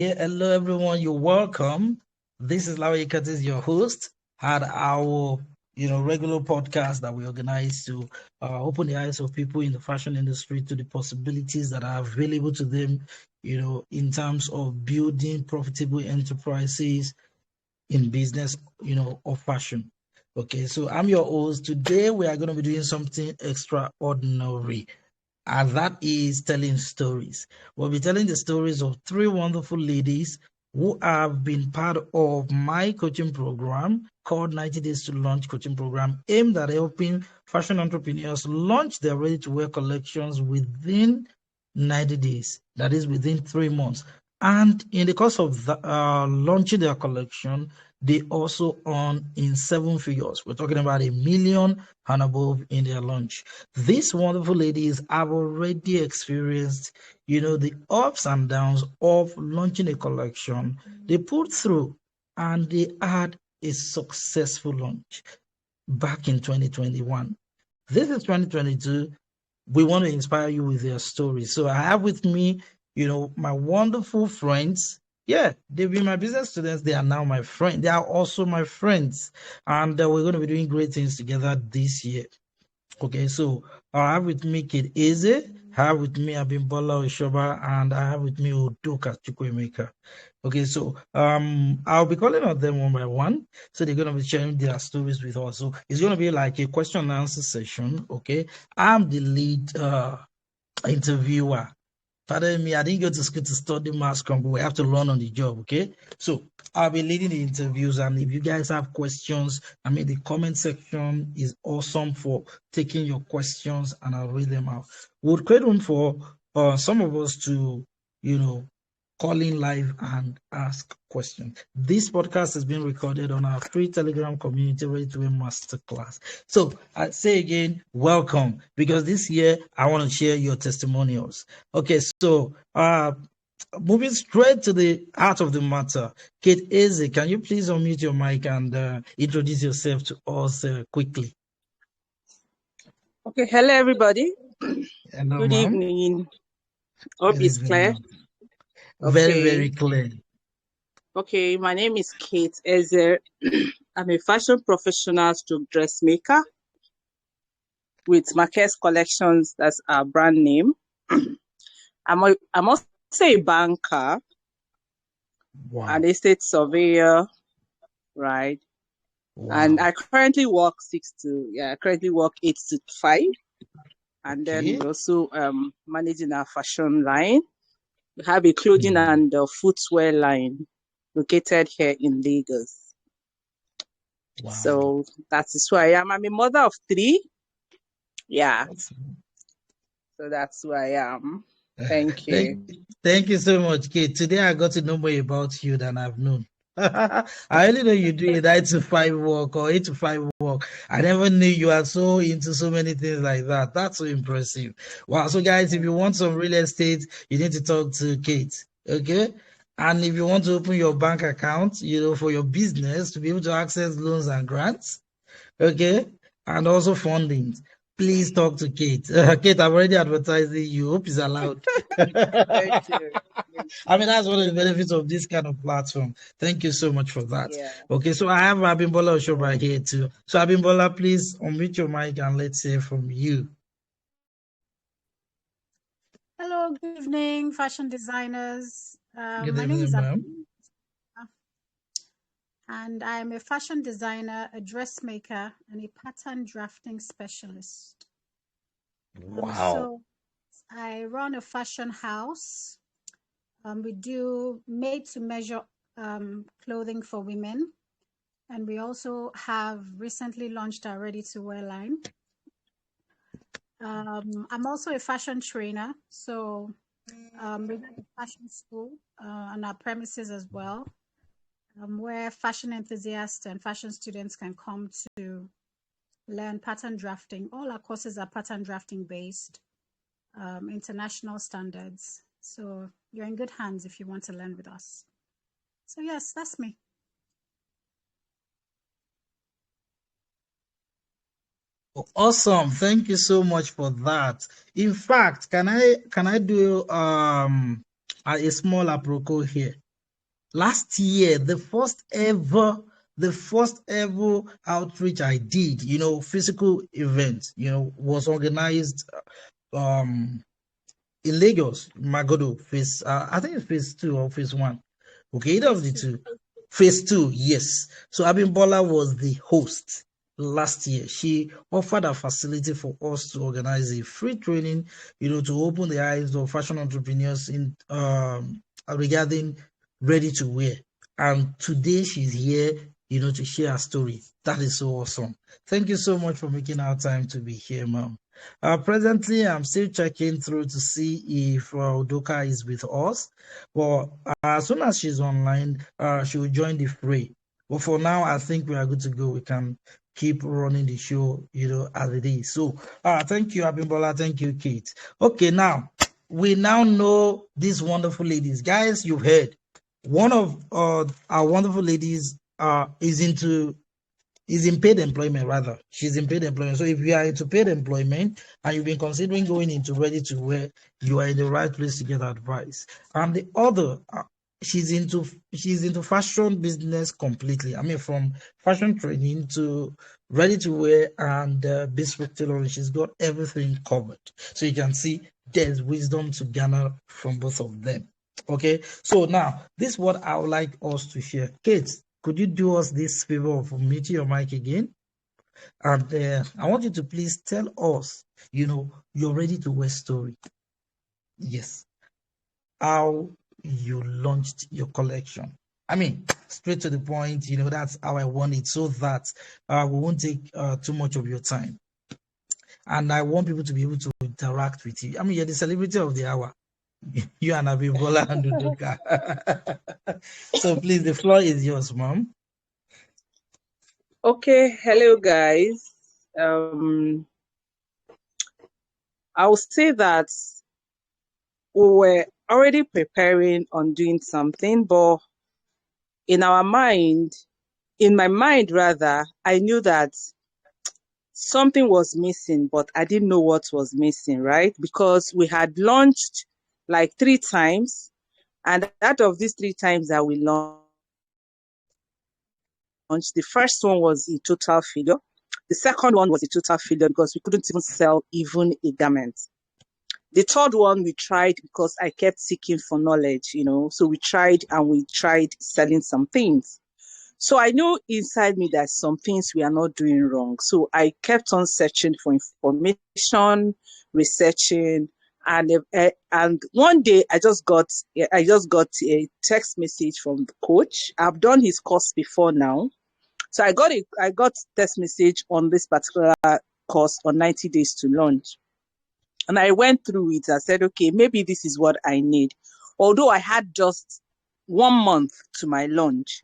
Hello everyone, you're welcome. This is Larry Curtis, your host, at our regular podcast that we organize to open the eyes of people in the fashion industry to the possibilities that are available to them, in terms of building profitable enterprises in business, of fashion. Okay, so I'm your host. Today we are going to be doing something extraordinary, and that is telling stories. We'll be telling the stories of three wonderful ladies who have been part of my coaching program called 90 Days to Launch coaching program, aimed at helping fashion entrepreneurs launch their ready-to-wear collections within 90 days, that is within 3 months. And in the course of launching their collection, they also earn in 7 figures. We're talking about 1 million and above in their launch. These wonderful ladies have already experienced, the ups and downs of launching a collection. They put through and they had a successful launch back in 2021. This is 2022. We want to inspire you with their stories. So I have with me, my wonderful friends. Yeah, they've been my business students. They are now my friends. They are also my friends. And we're going to be doing great things together this year. Okay, so I have with me Kid Ezzer, I have with me Abimbola Oshoba, and I have with me Udoka Chukwemeka. Okay, so I'll be calling on them one by one. So they're gonna be sharing their stories with us. So it's gonna be like a question and answer session. Okay, I'm the lead interviewer. Pardon me, I didn't go to school to study mass comm, but we have to learn on the job, okay? So I'll be leading the interviews, and if you guys have questions, the comment section is awesome for taking your questions, and I'll read them out. We'll create room for some of us to, call in live and ask questions. This podcast is being recorded on our free Telegram community ReadyToWear Masterclass. So I say again, welcome, because this year I want to share your testimonials. Okay, so moving straight to the heart of the matter, Kate Ezzer, can you please unmute your mic and introduce yourself to us quickly? Okay, hello everybody. Hello, Good ma'am. evening. Hope it's clear. Very, very clear. Okay, my name is Kate Ezzer. I'm a fashion professional stroke dressmaker with Marquez Collections. That's our brand name. I'm also a banker, an estate surveyor, right? Wow. And I currently work 8 to 5. And then we also managing our fashion line. We have a clothing and footwear line located here in Lagos. Wow. So that is who I am. I'm a mother of 3. Yeah. So that's who I am. Thank you. Thank you so much, Kate. Today I got to know more about you than I've known. I only know you do 9 to 5 work or 8 to 5 work. I never knew you are so into so many things like that. That's so impressive. Wow. So guys, if you want some real estate, you need to talk to Kate. Okay. And if you want to open your bank account, for your business to be able to access loans and grants, okay, and also funding, please talk to Kate. Kate, I've already advertised it. You hope it's allowed. Thank you. That's one of the benefits of this kind of platform. Thank you so much for that. Yeah. Okay, so I have Abimbola Oshoba here too. So Abimbola, please unmute your mic and let's hear from you. Hello, good evening, fashion designers. Good evening, ma'am. And I'm a fashion designer, a dressmaker, and a pattern drafting specialist. Wow. So I run a fashion house. We do made-to-measure clothing for women. And we also have recently launched our ready-to-wear line. I'm also a fashion trainer. So we have a fashion school on our premises as well, where fashion enthusiasts and fashion students can come to learn pattern drafting. All our courses are pattern drafting based, international standards. So you're in good hands if you want to learn with us. So yes, that's me. Awesome. Thank you so much for that. In fact, can I do a small apropos here? last year, the first ever outreach I did, physical event, was organized in Lagos, Magodo, I think it's phase 2 or phase 1. Okay, either of the two. Phase 2, yes. So Abimbola was the host last year. She offered a facility for us to organize a free training, to open the eyes of fashion entrepreneurs in regarding ready to wear. And today she's here, to share her story. That is so awesome. Thank you so much for making our time to be here, ma'am. Presently, I'm still checking through to see if Udoka is with us. But as soon as she's online, she will join the fray. But for now, I think we are good to go. We can keep running the show, as it is. So, thank you, Abimbola. Thank you, Kate. Okay, now, we now know these wonderful ladies. Guys, you've heard. One of our wonderful ladies is in paid employment, rather. She's in paid employment. So if you are into paid employment and you've been considering going into ready to wear, you are in the right place to get advice. And the other, she's into fashion business completely. I mean, from fashion training to ready to wear and bespoke tailoring, she's got everything covered. So you can see there's wisdom to garner from both of them. Okay, so now this is what I would like us to share. Kate, could you do us this favor of muting your mic again? And I want you to please tell us, your ready to wear story. Yes. How you launched your collection. I mean, straight to the point, that's how I want it, so that we won't take too much of your time. And I want people to be able to interact with you. I mean, you're the celebrity of the hour. You and Abimbola and Udoka. So please, the floor is yours, ma'am. Okay, hello guys. I'll say that we were already preparing on doing something, but in my mind rather, I knew that something was missing, but I didn't know what was missing, right? Because we had launched like 3 times, and out of these 3 times that we launched, the first one was a total failure. The second one was a total failure because we couldn't even sell even a garment. The third one we tried because I kept seeking for knowledge, so we tried selling some things. So I knew inside me that some things we are not doing wrong. So I kept on searching for information, researching, and one day I just got a text message from the coach. I've done his course before now. So I got text message on this particular course on 90 days to launch. And I went through it. I said, okay, maybe this is what I need. Although I had just 1 month to my launch,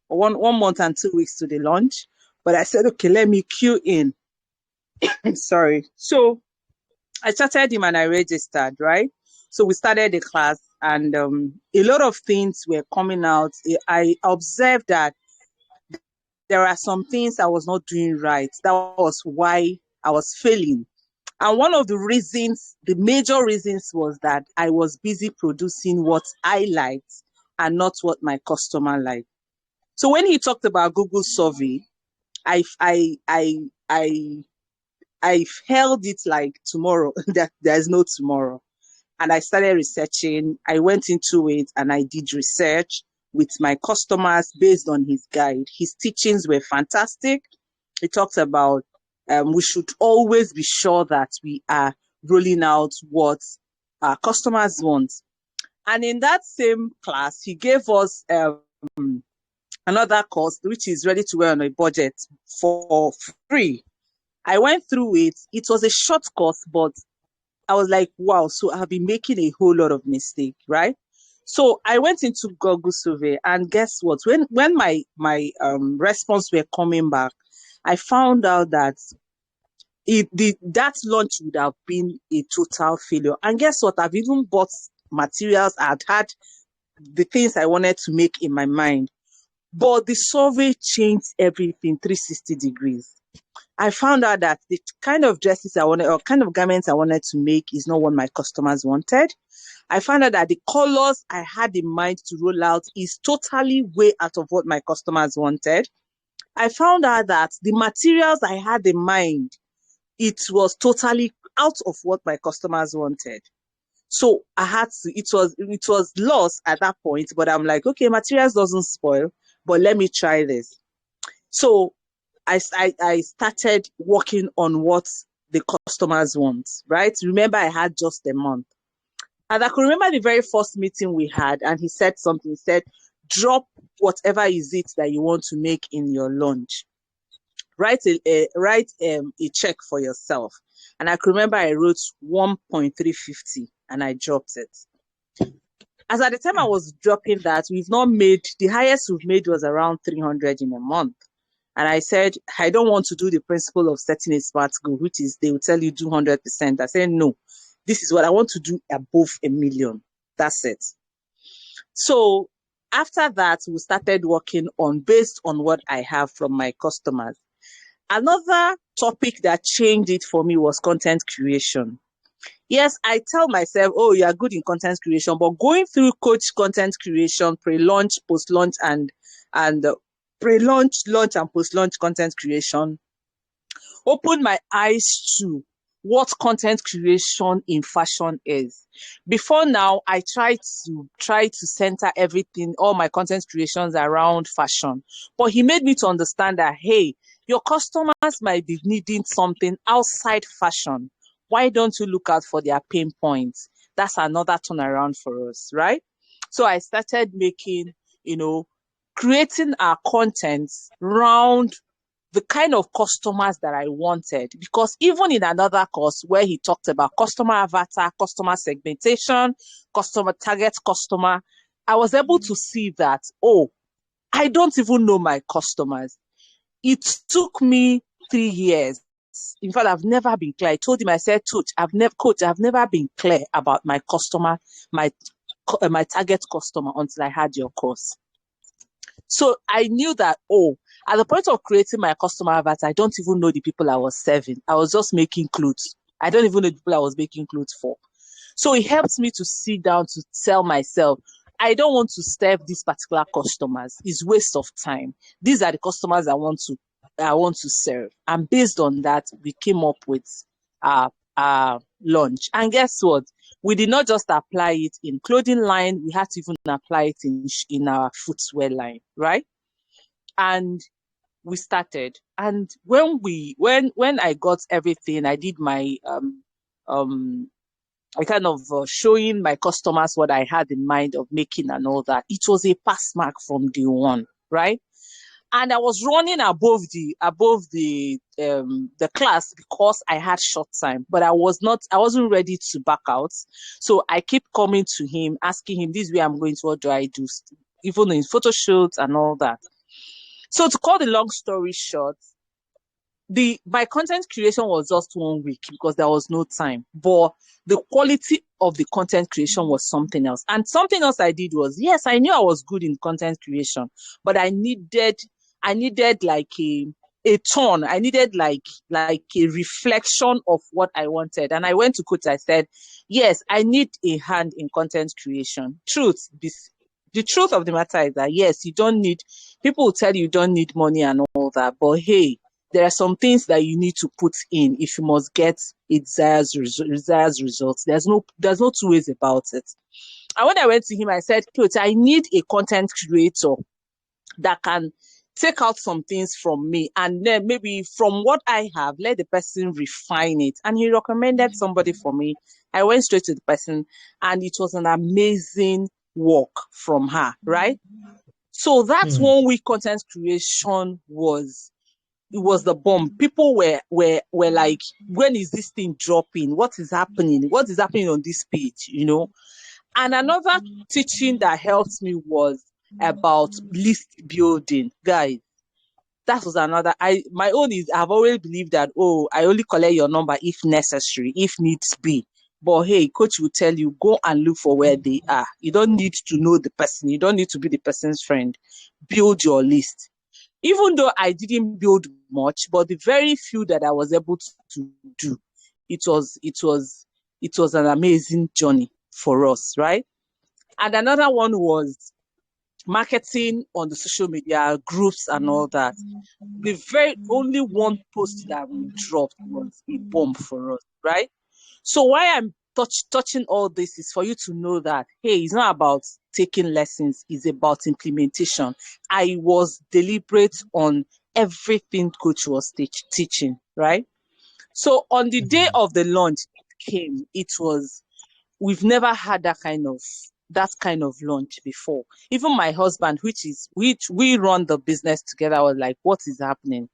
one month and 2 weeks to the launch. But I said, okay, let me queue in. Sorry. So I started him and I registered, right? So we started the class, and a lot of things were coming out. I observed that there are some things I was not doing right. That was why I was failing. And one of the major reasons was that I was busy producing what I liked and not what my customer liked. So when he talked about Google survey, I held it like tomorrow, that there's no tomorrow. And I started researching. I went into it and I did research with my customers based on his guide. His teachings were fantastic. He talks about we should always be sure that we are rolling out what our customers want. And in that same class, he gave us another course, which is ready to wear on a budget for free. I went through it. It was a short course, but I was like, wow, so I've been making a whole lot of mistake, right? So I went into Google survey, and guess what? When my response were coming back, I found out that that launch would have been a total failure. And guess what? I've even bought materials. I'd had the things I wanted to make in my mind. But the survey changed everything 360 degrees. I found out that the kind of dresses I wanted, or kind of garments I wanted to make, is not what my customers wanted. I found out that the colors I had in mind to roll out is totally way out of what my customers wanted. I found out that the materials I had in mind, it was totally out of what my customers wanted. So I had to, it was lost at that point, but I'm like, okay, materials doesn't spoil, but let me try this. So I started working on what the customers want, right? Remember, I had just a month. And I could remember the very first meeting we had, and he said something. He said, drop whatever is it that you want to make in your lunch. Write a check for yourself. And I could remember I wrote 1.350 and I dropped it. As at the time I was dropping that, the highest we've made was around 300 in a month. And I said, I don't want to do the principle of setting a SMART goal, which is they will tell you do 100%. I said, no, this is what I want to do above 1 million. That's it. So after that, we started working on based on what I have from my customers. Another topic that changed it for me was content creation. Yes, I tell myself, oh, you are good in content creation, but going through coach content creation, pre-launch, post-launch, and pre-launch, launch, and post-launch content creation opened my eyes to what content creation in fashion is. Before now, I try to center everything, all my content creations around fashion. But he made me to understand that, hey, your customers might be needing something outside fashion. Why don't you look out for their pain points? That's another turnaround for us, right? So I started making, creating our content around the kind of customers that I wanted. Because even in another course where he talked about customer avatar, customer segmentation, customer target customer, I was able to see that, oh, I don't even know my customers. It took me 3 years. In fact, I've never been clear. I told him, I said, Coach, I've never been clear about my customer, my target customer until I had your course. So I knew that, at the point of creating my customer avatar, I don't even know the people I was serving. I was just making clothes. I don't even know the people I was making clothes for. So it helps me to sit down to tell myself, I don't want to serve these particular customers. It's waste of time. These are the customers I want to serve. And based on that, we came up with our launch. And guess what? We did not just apply it in clothing line. We had to even apply it in our footwear line, right? And we started. And when I got everything, I did my I kind of showing my customers what I had in mind of making and all that. It was a pass mark from day one, right? And I was running above the class because I had short time, but I wasn't ready to back out. So I keep coming to him, asking him, this is where I'm going to, what do I do? Even in photo shoots and all that. So to cut the long story short, my content creation was just 1 week because there was no time, but the quality of the content creation was something else. And something else I did was, yes, I knew I was good in content creation, but I needed like a turn. I needed like a reflection of what I wanted. And I went to coach. I said, yes, I need a hand in content creation. The truth of the matter is that, yes, people will tell you don't need money and all that, but hey, there are some things that you need to put in if you must get desired results. There's no two ways about it. And when I went to him, I said, Coach, I need a content creator that can take out some things from me, and then maybe from what I have, let the person refine it. And he recommended somebody for me. I went straight to the person, and it was an amazing work from her, right? So that 1 week content creation was the bomb. People were like, when is this thing dropping? What is happening? What is happening on this page? And another teaching that helped me was about list building. Guys, that was another. My own is, I've always believed that, I only collect your number if necessary, if needs be. But hey, coach will tell you, go and look for where they are. You don't need to know the person. You don't need to be the person's friend. Build your list. Even though I didn't build much, but the very few that I was able to do, it was an amazing journey for us, right? And another one was marketing on the social media groups and all that. The very only one post that we dropped was a bomb for us, right? So why I'm touching all this is for you to know that, hey, it's not about taking lessons, it's about implementation. I was deliberate on everything coach was teaching, right? So on the day of the launch, we've never had that kind of launch before. Even my husband, which we run the business together, was like, what is happening?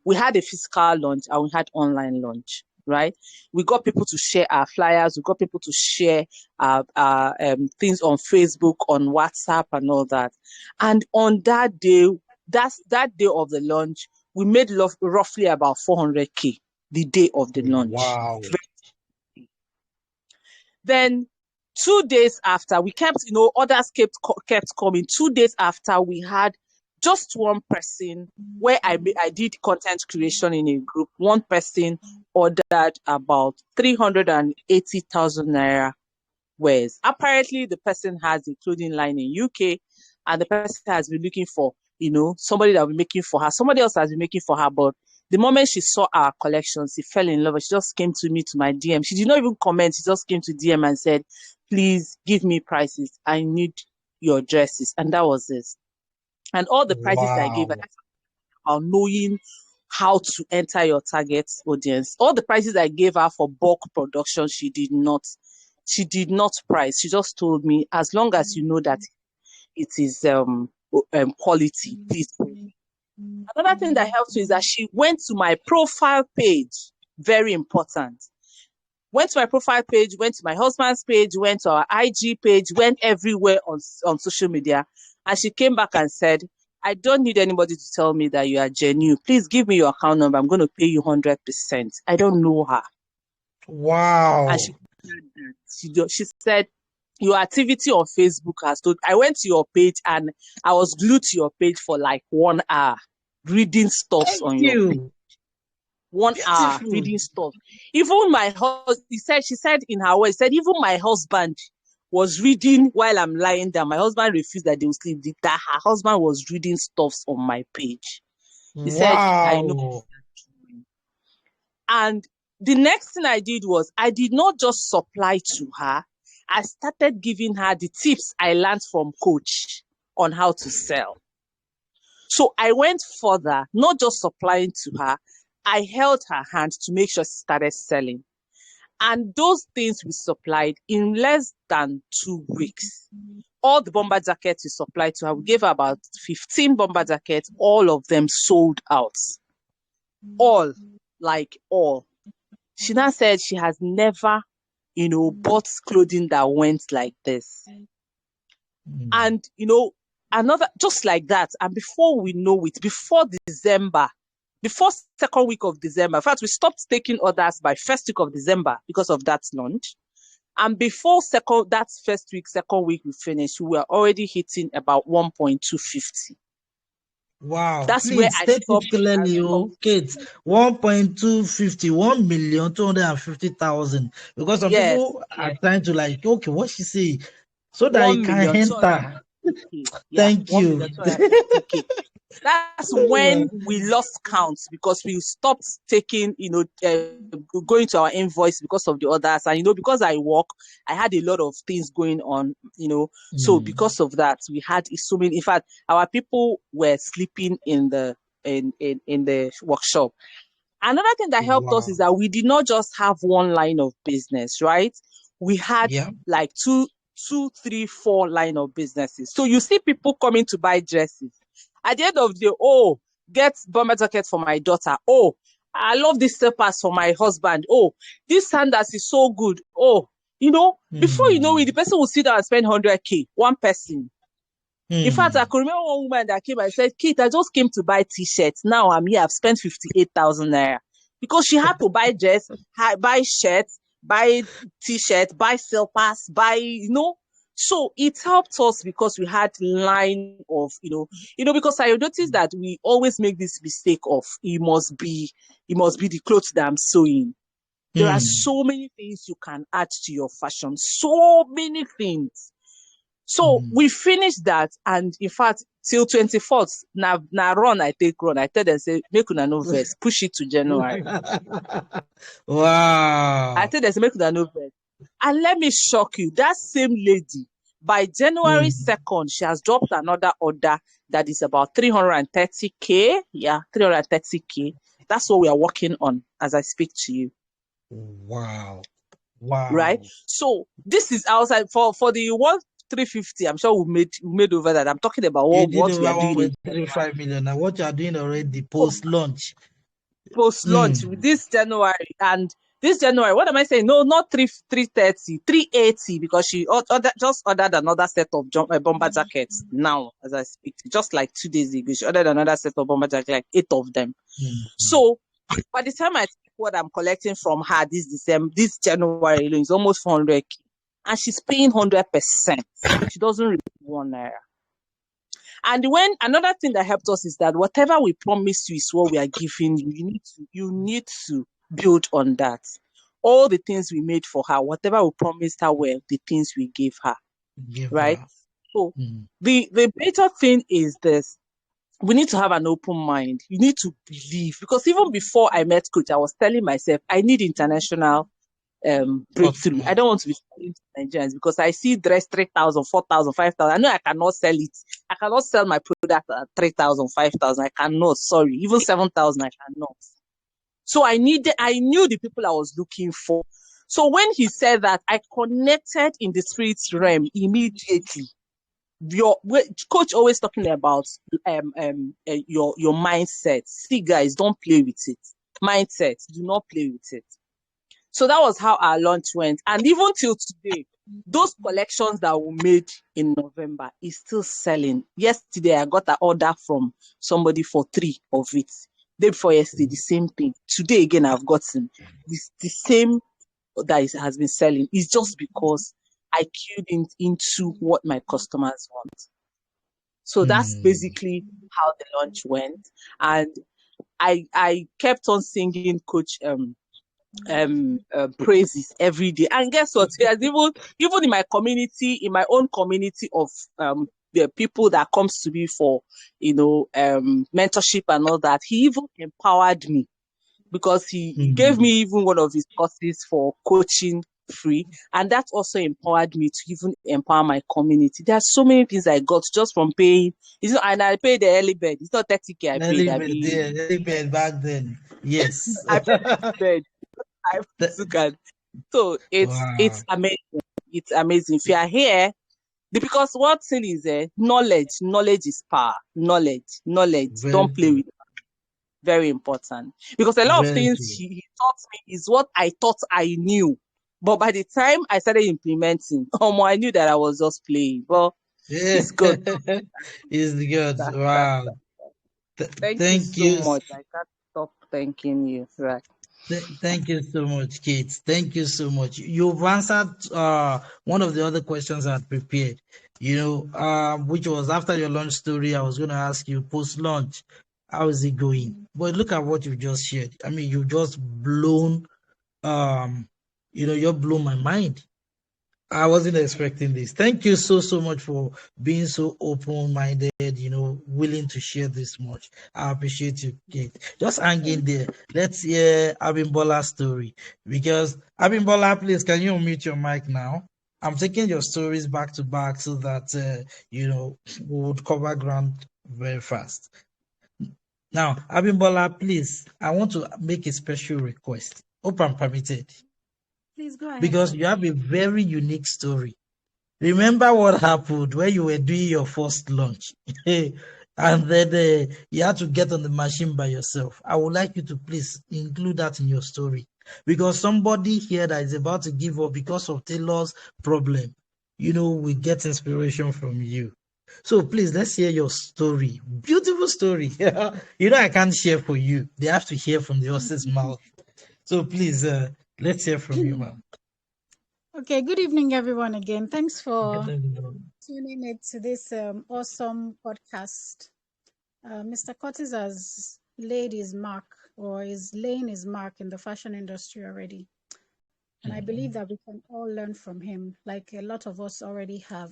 We had a physical launch and we had online launch, right? We got people to share our flyers. We got people to share our things on Facebook, on WhatsApp and all that. And on that day, that day of the launch, we made roughly about 400K the day of the launch. Wow. Then 2 days after, we kept, others kept coming. 2 days after, we had just one person where I did content creation in a group. One person ordered about 380,000 naira wares. Apparently, the person has a clothing line in UK, and the person has been looking for, somebody that will be making for her. Somebody else has been making for her, but the moment she saw our collection, she fell in love. She just came to me to my DM. She did not even comment. She just came to DM and said, please give me prices. I need your dresses. And that was it. And all the prices I gave her, that's about knowing how to enter your target audience. All the prices I gave her for bulk production, she did not price. She just told me, as long as you know that it is quality, please. Another thing that helped me is that she went to my profile page. Very important. Went to my profile page, went to my husband's page, went to our IG page, went everywhere on social media. And she came back and said, I don't need anybody to tell me that you are genuine. Please give me your account number. I'm going to pay you 100%. I don't know her. Wow. And she said, your activity on Facebook has told. I went to your page and I was glued to your page for like 1 hour reading stuff on your page. 1 hour reading stuff. Even my husband, she said in her words, even my husband was reading while I'm lying down. My husband refused that they would sleep. That her husband was reading stuffs on my page. He said, I know. And the next thing I did was, I did not just supply to her. I started giving her the tips I learned from coach on how to sell. So I went further, not just supplying to her. I held her hand to make sure she started selling. And those things we supplied in less than 2 weeks. All the bomber jackets we supplied to her, we gave her about 15 bomber jackets. All of them sold out. All. She now said she has never, bought clothing that went like this. And, another, just like that. And before we know it, before second week of December, in fact, we stopped taking orders by first week of December because of that launch. And before that first week, second week we finished, we were already hitting about 1.250. Wow. That's Please where I state stopped. it clearly, Kate. 1.250, 1,250,000. Because some people are trying to okay, what she say? So that you can enter. Thank you. That's when we lost count because we stopped taking, going to our invoice because of the others. And, because I work, I had a lot of things going on, So because of that, we had so many. In fact, our people were sleeping in the workshop. Another thing that helped us is that we did not just have one line of business, right? We had like two, 3, 4 line of businesses. So you see people coming to buy dresses. At the end of the day, get bomber jacket for my daughter. Oh, I love this slippers for my husband. Oh, this sandals is so good. Oh, before you know it, the person will sit down and spend 100K. One person. In fact, I could remember one woman that came and said, Kate, I just came to buy t-shirts. Now I'm here. I've spent 58,000 naira. Because she had to buy dress, buy shirts, buy t-shirt, buy slippers, buy, So it helped us because we had line of, because I noticed that we always make this mistake of it must be the clothes that I'm sewing. There are so many things you can add to your fashion. So many things. So we finished that, and in fact, till 24th, now run, I tell them, say, make una no verse, push it to January. Wow. I tell them, say, make una no verse. And let me shock you, that same lady, by January 2nd, she has dropped another order that is about 330K. Yeah, 330K. That's what we are working on as I speak to you. Wow. Wow. Right? So this is outside for the 350. I'm sure we made over that. I'm talking about what we are doing. 1.35 million. Now what you are doing already post-launch. Post-launch with this January. And this January, what am I saying? No, not 330, 380, because she just ordered another set of bomber jackets now, as I speak. Just like 2 days ago, she ordered another set of bomber jackets, like 8 of them. So by the time I take what I'm collecting from her this January alone, is almost 400K. And she's paying 100%. She doesn't receive 1 naira. And when another thing that helped us is that whatever we promise you is what we are giving you. You need to build on that. All the things we made for her, whatever we promised her, were the things we gave her. Right? So the major thing is this. We need to have an open mind. You need to believe, because even before I met Coach, I was telling myself I need international breakthrough. I don't want to be selling to Nigerians, because I see dress 3,000, 4,000, 5,000. I know I cannot sell it. I cannot sell my product at 3,000, 5,000. I cannot. Sorry, even 7,000. I cannot. So I knew the people I was looking for. So when he said that, I connected in the spirit realm immediately. Coach always talking about your mindset. See, guys, don't play with it. Mindset, do not play with it. So that was how our launch went. And even till today, those collections that we made in November is still selling. Yesterday, I got an order from somebody for 3 of it. Day before yesterday, the same thing. Today again, I've gotten the same that has been selling. It's just because I keyed into what my customers want. So that's basically how the launch went. And I kept on singing Coach praises every day. And guess what? He has even in my community, in my own community of the people that comes to me for mentorship and all that, he even empowered me, because he gave me even one of his courses for coaching free, and that also empowered me to even empower my community. There are so many things I got just from paying. And I paid the early bird. It's not 30K I paid. Early bird back then. Yes. I paid the bird. So it's amazing. It's amazing. If you are here, because what thing is knowledge is power. Knowledge. Don't play with it. Very important. Because a lot of things he taught me is what I thought I knew. But by the time I started implementing, I knew that I was just playing. But it's good. It's good. Wow. Thank you so much. I can't stop thanking you. Right. Thank you so much, Kate. Thank you so much. You've answered one of the other questions I had prepared, which was after your launch story. I was going to ask you post-launch, how is it going? But look at what you just shared. I mean, you've just blown, you've blown my mind. I wasn't expecting this. Thank you so much for being so open-minded, willing to share this much. I appreciate you, Kate. Just hang in there. Let's hear Abimbola's story. Because Abimbola, please, can you unmute your mic now? I'm taking your stories back to back so that, we would cover ground very fast. Now, Abimbola, please, I want to make a special request. Hope I'm permitted. Please go ahead. Because you have a very unique story. Remember what happened when you were doing your first launch and then you had to get on the machine by yourself. I would like you to please include that in your story, because somebody here that is about to give up because of Taylor's problem, we get inspiration from you. So please, let's hear your story. Beautiful story. I can't share for you. They have to hear from the horse's mouth. So please, let's hear from you, ma'am. Okay, good evening, everyone, again. Thanks for tuning in to this awesome podcast. Mr. Curtis has laid his mark, or is laying his mark in the fashion industry already. And I believe that we can all learn from him, like a lot of us already have.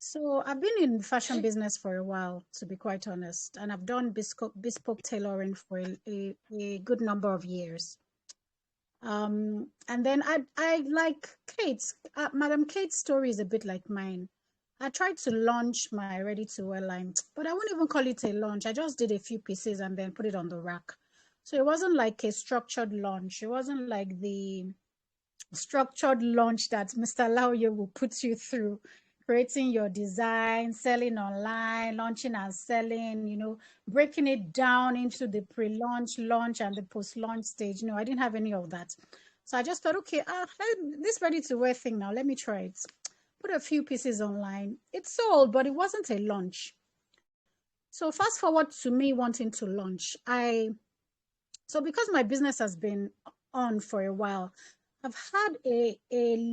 So I've been in fashion business for a while, to be quite honest, and I've done bespoke tailoring for a good number of years. And then I like Kate's, Madam Kate's story is a bit like mine. I tried to launch my ready-to-wear line, but I wouldn't even call it a launch. I just did a few pieces and then put it on the rack. So it wasn't like a structured launch. It wasn't like the structured launch that Mr. Laoye will put you through, creating your design, selling online, launching and selling, you know, breaking it down into the pre-launch, launch, and the post-launch stage. No, I didn't have any of that. So I just thought, okay, this ready-to-wear thing now, let me try it. Put a few pieces online. It sold, but it wasn't a launch. So fast forward to me wanting to launch. So because my business has been on for a while, I've had a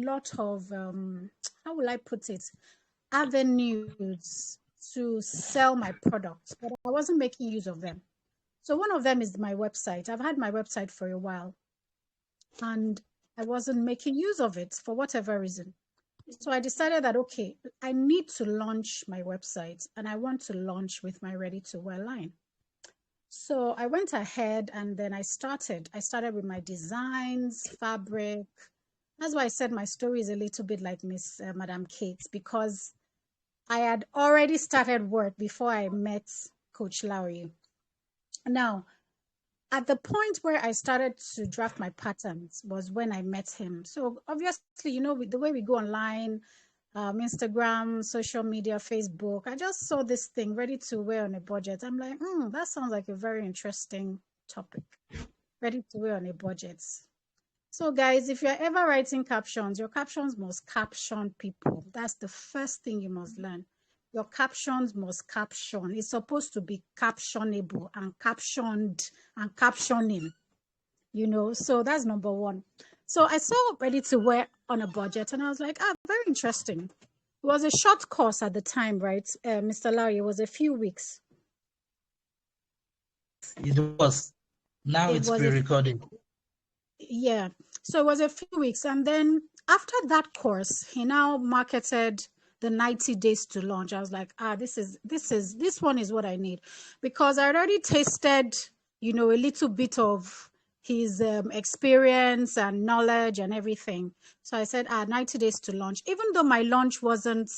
lot of, how will I put it, avenues to sell my products, but I wasn't making use of them. So one of them is my website. I've had my website for a while, and I wasn't making use of it for whatever reason. So I decided that, okay, I need to launch my website, and I want to launch with my ready-to-wear line. So I went ahead and then I started with my designs, fabric. That's why I said my story is a little bit like Miss Madam Kate, because I had already started work before I met Coach Laoye. Now, at the point where I started to draft my patterns was when I met him. So obviously, you know, the way we go online, Instagram, social media, Facebook, I just saw this thing, ready to wear on a budget. I'm like, that sounds like a very interesting topic. Ready to wear on a budget. So guys, if you're ever writing captions, your captions must caption people. That's the first thing you must learn. Your captions must caption. It's supposed to be captionable and captioned and captioning, you know. So that's number one. So I saw ready to wear on a budget and I was like, very interesting. It was a short course at the time, right? Mr. Larry, it was a few weeks. It was. Now it's pre-recorded. Yeah. So it was a few weeks. And then after that course, he now marketed the 90 days to launch. I was like, this one is what I need, because I already tasted, you know, a little bit of his experience and knowledge and everything. So I said, 90 days to launch, even though my launch wasn't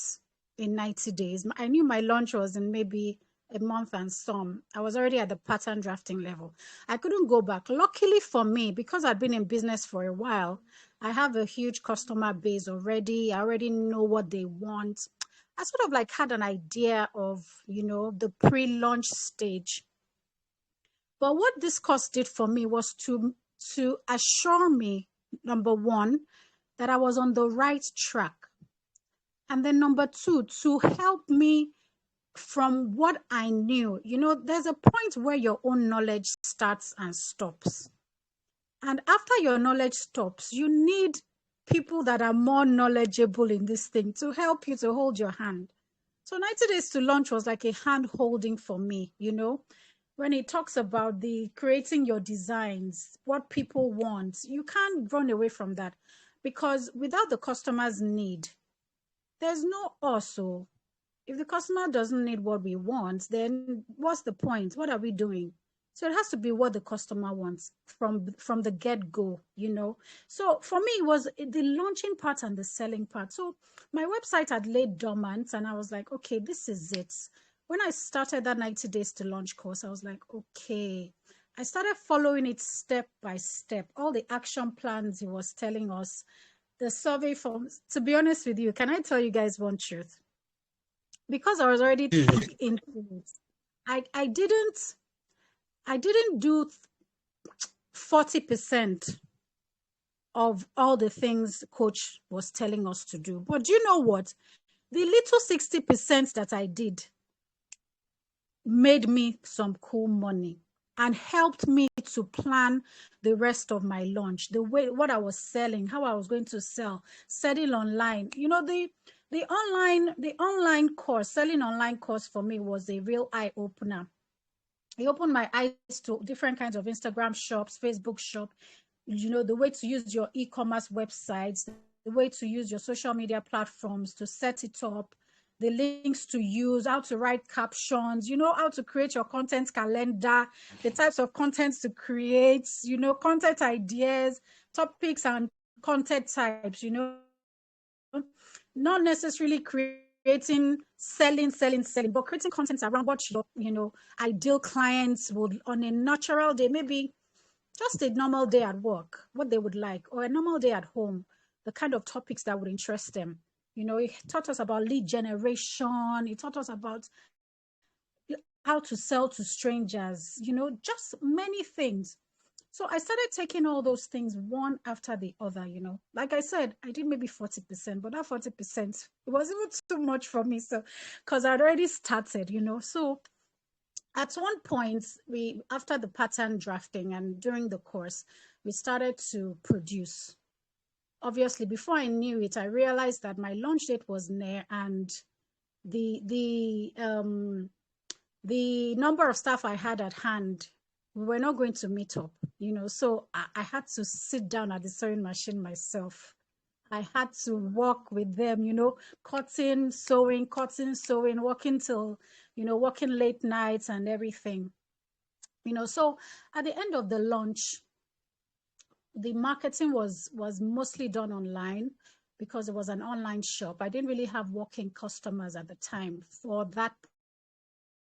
in 90 days. I knew my launch was in maybe a month and some. I was already at the pattern drafting level. I couldn't go back. Luckily for me, because I'd been in business for a while, I have a huge customer base already. I already know what they want. I sort of like had an idea of, you know, the pre-launch stage. But what this course did for me was to assure me, number one, that I was on the right track. And then number two, to help me from what I knew. You know, there's a point where your own knowledge starts and stops. And after your knowledge stops, you need people that are more knowledgeable in this thing to help you, to hold your hand. So 90 days to launch was like a hand holding for me, you know. When it talks about the creating your designs, what people want, you can't run away from that, because without the customer's need, there's no also. If the customer doesn't need what we want, then what's the point? What are we doing? So it has to be what the customer wants from the get-go, you know. So for me, it was the launching part and the selling part. So my website had laid dormant and I was like, okay, this is it. When I started that 90 days to launch course, I was like, okay. I started following it step by step, all the action plans he was telling us, the survey forms. To be honest with you, can I tell you guys one truth? Because I was already thick into it, I didn't do 40% of all the things coach was telling us to do. But do you know what? The little 60% that I did made me some cool money and helped me to plan the rest of my launch, the way, what I was selling, how I was going to sell, selling online. You know, the online course, selling online course for me was a real eye-opener. It opened my eyes to different kinds of Instagram shops, Facebook shop. the way to use your e-commerce websites, the way to use your social media platforms to set it up, the links to use, how to write captions, how to create your content calendar, the types of content to create, content ideas, topics and content types, not necessarily creating, selling, but creating content around what your, ideal clients would, on a natural day, maybe just a normal day at work, what they would like, or a normal day at home, the kind of topics that would interest them. It taught us about lead generation. It taught us about how to sell to strangers, just many things. So I started taking all those things one after the other, Like I said, I did maybe 40%, but that 40%, it was even too much for me. So, because I'd already started, So at one point, after the pattern drafting and during the course, we started to produce. Obviously, before I knew it, I realized that my launch date was near, and the number of staff I had at hand, we were not going to meet up, So I had to sit down at the sewing machine myself. I had to work with them, cutting, sewing, working till, working late nights and everything. So at the end of the launch, the marketing was mostly done online because it was an online shop. I didn't really have walking customers at the time for that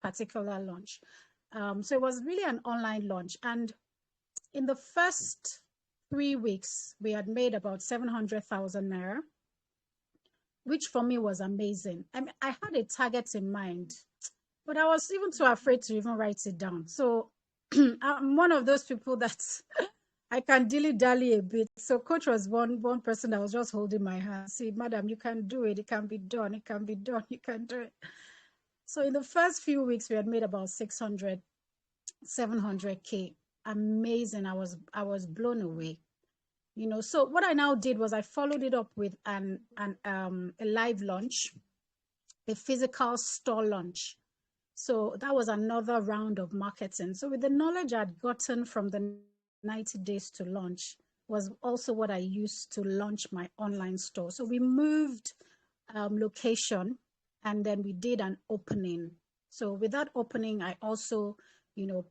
particular launch. So it was really an online launch. And in the first 3 weeks, we had made about 700,000 naira, which for me was amazing. I mean, I had a target in mind, but I was even too afraid to even write it down. So I'm one of those people that I can dilly-dally a bit. So coach was one person that was just holding my hand. See, madam, you can do it. It can be done. It can be done. You can do it. So in the first few weeks, we had made about 600, 700K. Amazing. I was blown away. So what I now did was I followed it up with a live launch, a physical store launch. So that was another round of marketing. So with the knowledge I'd gotten from the 90 days to launch was also what I used to launch my online store. So we moved location, and then we did an opening. So with that opening, I also,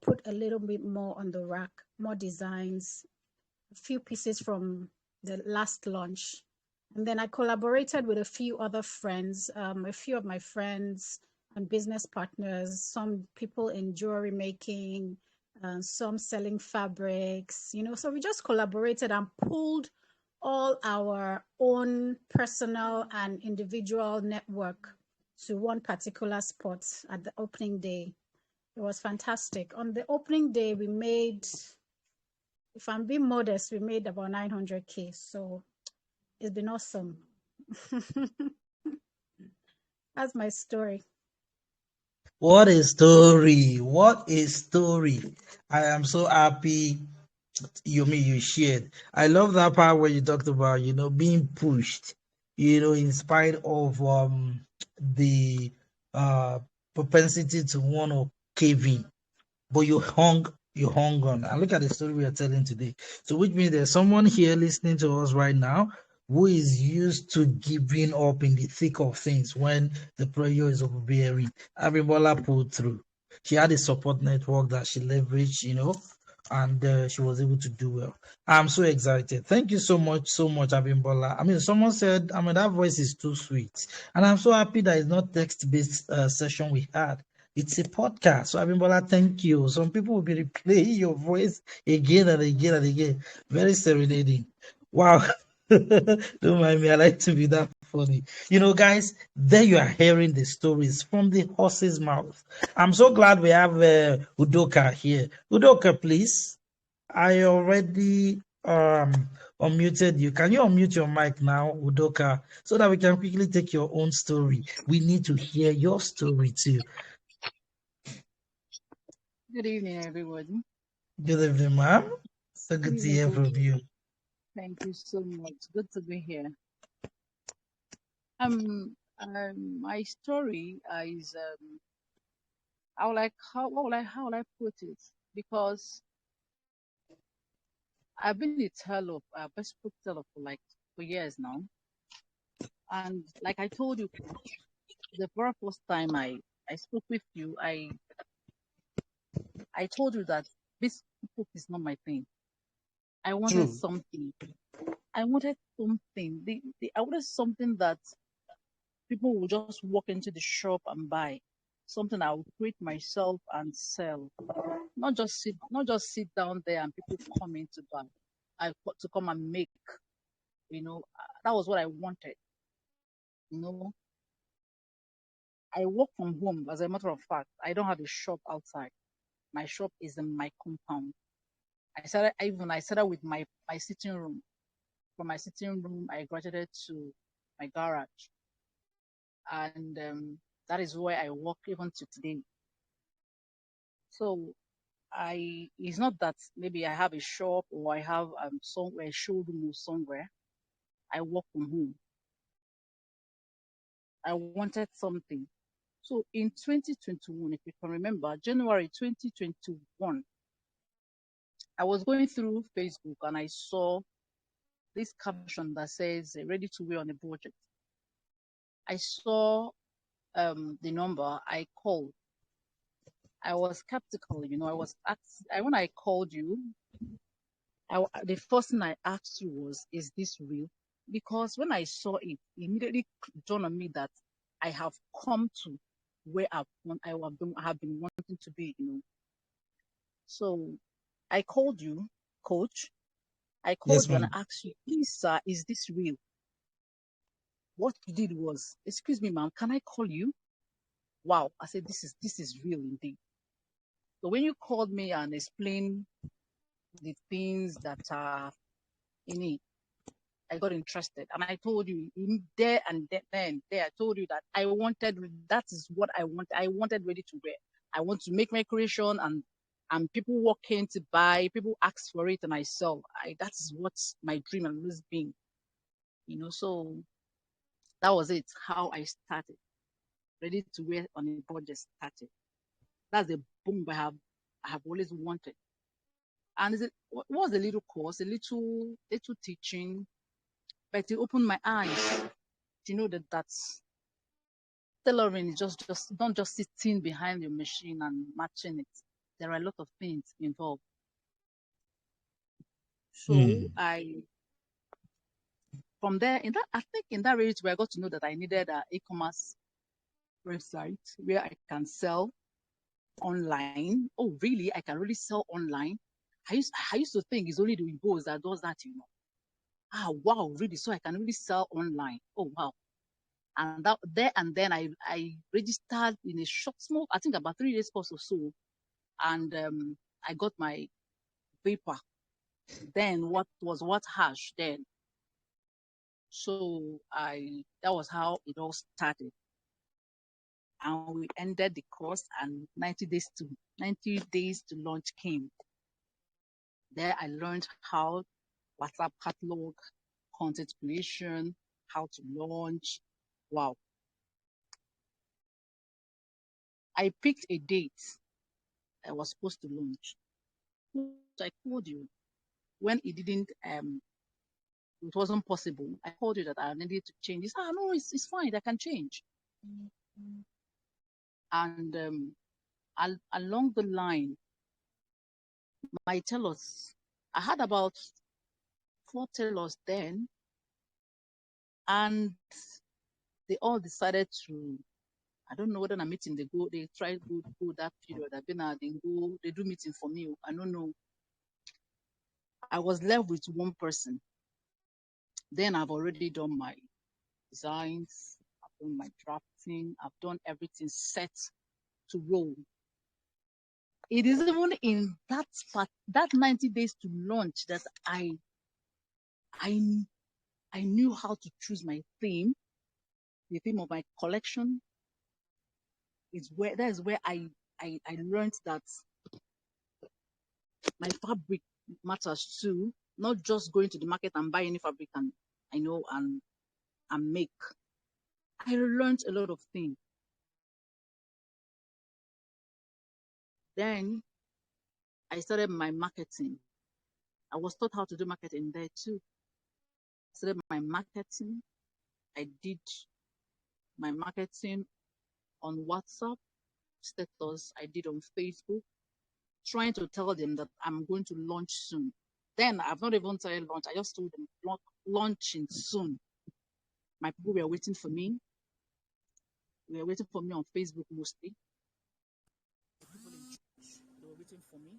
put a little bit more on the rack, more designs, a few pieces from the last launch. And then I collaborated with a few other friends, a few of my friends and business partners, some people in jewelry making, some selling fabrics, so we just collaborated and pulled all our own personal and individual network to one particular spot at the opening day. It was fantastic. On the opening day, we made, if I'm being modest, we made about 900K. So it's been awesome. That's my story. What a story. What a story. I am so happy you shared. I love that part where you talked about, being pushed, in spite of the propensity to want to cave in. But you hung on. And look at the story we are telling today. So which means there's someone here listening to us right now who is used to giving up in the thick of things when the pressure is overbearing. Abimbola pulled through. She had a support network that she leveraged, and she was able to do well. I'm so excited. Thank you so much, Abimbola. I mean, someone said, that voice is too sweet. And I'm so happy that it's not text-based session we had. It's a podcast. So, Abimbola, thank you. Some people will be replaying your voice again and again and again. Very serenading. Wow. Don't mind me. I like to be that funny. Guys, there you are hearing the stories from the horse's mouth. I'm so glad we have Udoka here. Udoka, please. I already unmuted you. Can you unmute your mic now, Udoka, so that we can quickly take your own story? We need to hear your story too. Good evening, everyone. Good evening, ma'am. So good to hear from you. Thank you so much. Good to be here. My story is how will I put it? Because I've been a teller, bespoke teller for years now. And like I told you, Coach, the very first time I spoke with you, I told you that bespoke is not my thing. I wanted True. something. I wanted something. I wanted something that people will just walk into the shop and buy. Something I will create myself and sell. Not just sit down there and people come in to buy. To come and make. That was what I wanted. You know, I work from home. As a matter of fact, I don't have a shop outside. My shop is in my compound. I started with my sitting room. From my sitting room, I graduated to my garage, and that is where I work even to today. So it's not that maybe I have a shop or I have somewhere a showroom or somewhere. I work from home. I wanted something. So in 2021, if you can remember, January 2021, I was going through Facebook and I saw this caption that says ready to wear on a budget. I saw the number. I called. I was skeptical, I was when I called you, the first thing I asked you was, is this real? Because when I saw it immediately dawned on me that I have come to where I have been wanting to be. So I called you, Coach. I Yes, called you and ma'am. I asked you, please, sir, is this real? What you did was, excuse me, ma'am, can I call you? Wow. I said, this is real indeed. So when you called me and explained the things that are in it, I got interested. And I told you there and then, I told you that that is what I want. I wanted ready to wear. I want to make my creation and people walk in to buy, people ask for it and I sell. That is what my dream has always been. So that was it, how I started. Ready to wear on a budget started. That's the boom I have always wanted. And it was a little course, a little teaching, but it opened my eyes. That's tailoring is just don't just sitting behind your machine and matching it. There are a lot of things involved. So Mm. from there, I think in that rate where I got to know that I needed an e-commerce website where I can sell online. Oh, really? I can really sell online? I used to think it's only the Igbos that does that. Ah, wow, really? So I can really sell online. Oh, wow. And then I registered in a small, I think about 3 days course or so. And I got my paper. Then what hash then? So that was how it all started. And we ended the course and 90 days to launch came. There I learned how WhatsApp catalog, content creation, how to launch. Wow. I picked a date I was supposed to launch. I called you when it wasn't possible. I told you that I needed to change this. No, it's fine. I can change. And along the line, my tellers, I had about 4 tellers then, and they all decided to. I don't know whether in a meeting they try to go that period. They do meeting for me. I don't know. I was left with one person. Then I've already done my designs, I've done my drafting, I've done everything set to roll. It is even in that 90 days to launch that I knew how to choose my theme. The theme of my collection that is where I learned that my fabric matters too, not just going to the market and buy any fabric and make. I learned a lot of things. Then I started my marketing. I was taught how to do marketing there too. Started my marketing. I did my marketing on WhatsApp status. I did on Facebook, trying to tell them that I'm going to launch soon. Then I've not even started launch. I just told them launching soon. My people were waiting for me. They were waiting for me on Facebook mostly. People in church, they were waiting for me.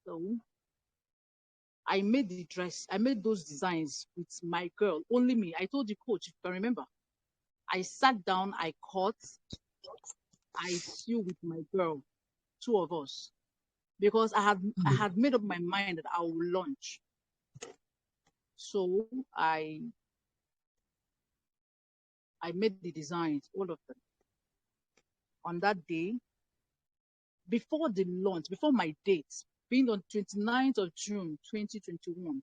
So I made the dress. I made those designs with my girl, only me. I told the coach, if you can remember, I sat down, I cut, I sew with my girl, two of us, because I had made up my mind that I will launch. So I made the designs, all of them. On that day, before the launch, before my date, being on 29th of June 2021,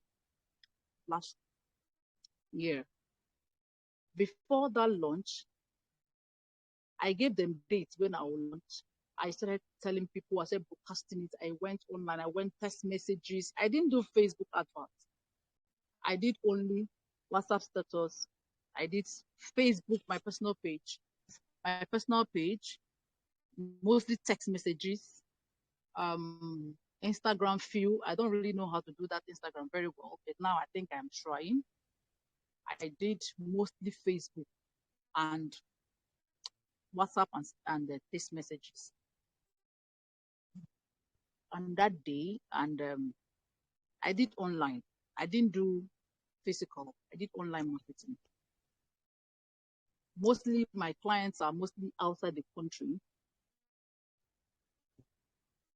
last year, before that launch, I gave them dates when I will launch. I started telling people, I started broadcasting it. I went online, I went text messages. I didn't do Facebook adverts. I did only WhatsApp status. I did Facebook, my personal page, mostly text messages, Instagram few. I don't really know how to do that Instagram very well, but now I think I'm trying. I did mostly Facebook and WhatsApp and text messages. On that day, and I did online. I didn't do physical. I did online marketing. Mostly my clients are mostly outside the country.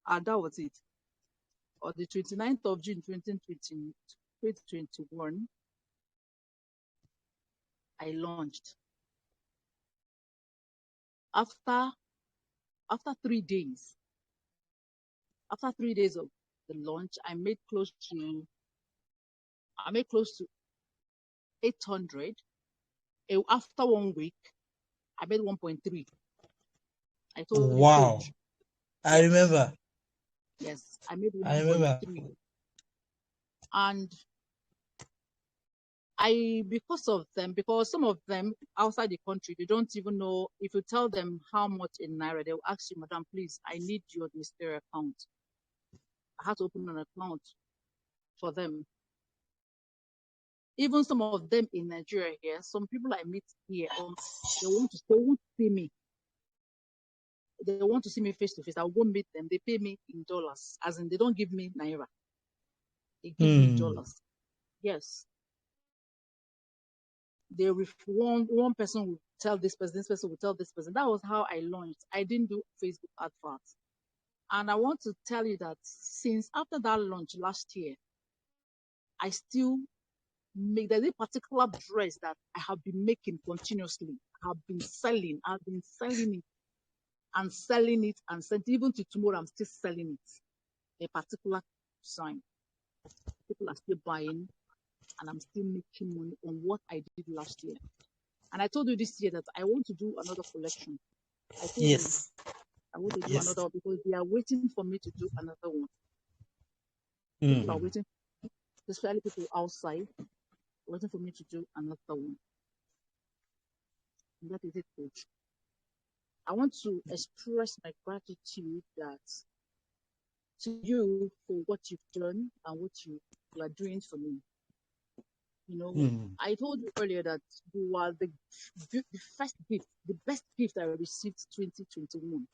And that was it. On the 29th of June 2021, I launched. After 3 days, of the launch, I made close to 800. After 1 week, I made 1.3. I told the coach. I remember. Yes, I made 1.3. And because some of them outside the country, they don't even know. If you tell them how much in Naira, they'll ask you, Madam, please, I need your Mystery account. I had to open an account for them. Even some of them in Nigeria here, some people I meet here, they want to see me. They want to see me face to face. I will meet them. They pay me in dollars, as in they don't give me Naira. They give me dollars. Yes. One person will tell this person will tell this person. That was how I launched. I didn't do Facebook adverts. And I want to tell you that since after that launch last year, I still there's a particular dress that I have been making continuously. I've been selling it and selling it and even to tomorrow I'm still selling it. A particular design. People are still buying and I'm still making money on what I did last year. And I told you this year that I want to do another collection. I told you I want to do another because they are waiting for me to do another one. People are waiting, especially people outside, waiting for me to do another one. And that is it, coach. I want to express my gratitude to you for what you've done and what you are doing for me. You know, I told you earlier that you are the first gift, the best gift I received 2021.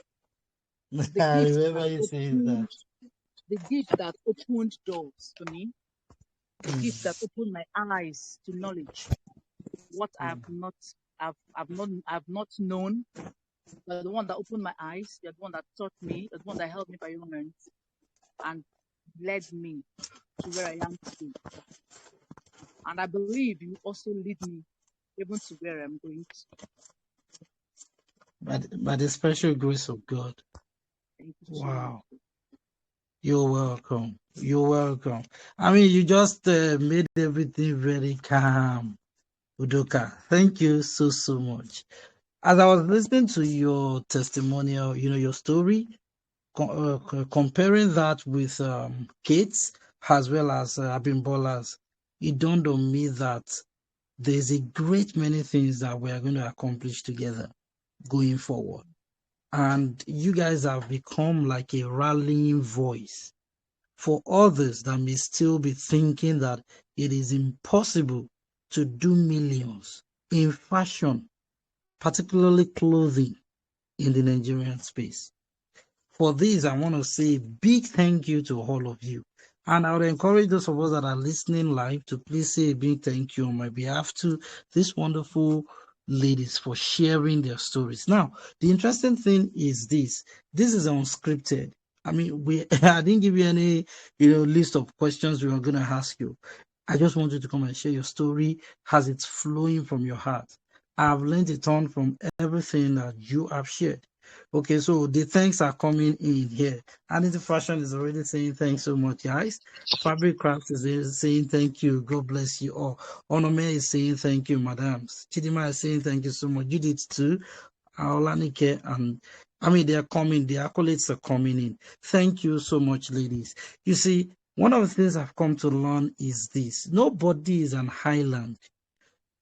I remember you saying that. The gift that opened doors for me. The gift that opened my eyes to knowledge. What I've not known. You're the one that opened my eyes. You're the one that taught me. You're the one that helped me by your hands and led me to where I am today. And I believe you also lead me even to where I'm going to. By the special grace of God. Thank you wow. So You're welcome. You're welcome. I mean, you just made everything very calm, Udoka. Thank you so much. As I was listening to your testimonial, your story, comparing that with Kate's as well as Abimbola's, it dawned on me that there's a great many things that we are going to accomplish together going forward. And you guys have become like a rallying voice for others that may still be thinking that it is impossible to do millions in fashion, particularly clothing in the Nigerian space. For this, I want to say a big thank you to all of you. And I would encourage those of us that are listening live to please say a big thank you on my behalf to these wonderful ladies for sharing their stories. Now, the interesting thing is this is unscripted. I mean, I didn't give you any, list of questions we were going to ask you. I just want you to come and share your story as it's flowing from your heart. I've learned a ton from everything that you have shared. Okay, so the thanks are coming in here. Anity Fashion is already saying thanks so much, guys. Fabric Craft is saying thank you. God bless you all. Onome is saying thank you, madams. Chidima is saying thank you so much. Judith too. Olanike, and they are coming. The accolades are coming in. Thank you so much, ladies. You see, one of the things I've come to learn is this: nobody is an island.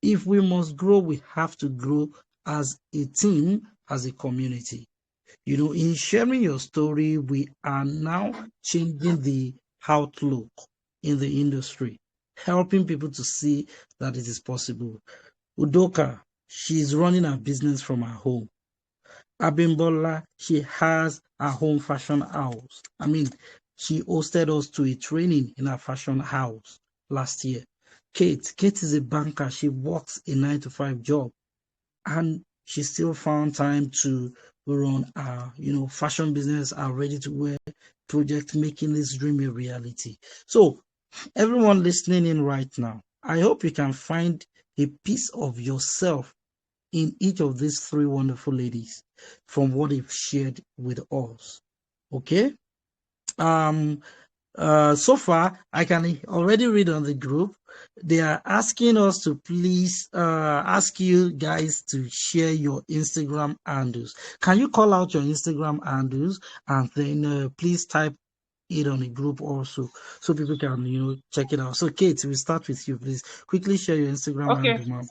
If we must grow, we have to grow as a team, as a community. In sharing your story, we are now changing the outlook in the industry, helping people to see that it is possible. Udoka, she's running her business from her home. Abimbola, she has her home fashion house. She hosted us to a training in her fashion house last year. Kate is a banker. She works a 9-to-5 job, and she still found time to run our, fashion business, our ready-to-wear project, making this dream a reality. So, everyone listening in right now, I hope you can find a piece of yourself in each of these three wonderful ladies from what they've shared with us. Okay? So far, I can already read on the group. They are asking us to please ask you guys to share your Instagram handles. Can you call out your Instagram handles and then please type it on the group also so people can check it out. So Kate, we'll start with you, please. Quickly share your Instagram handle, ma'am.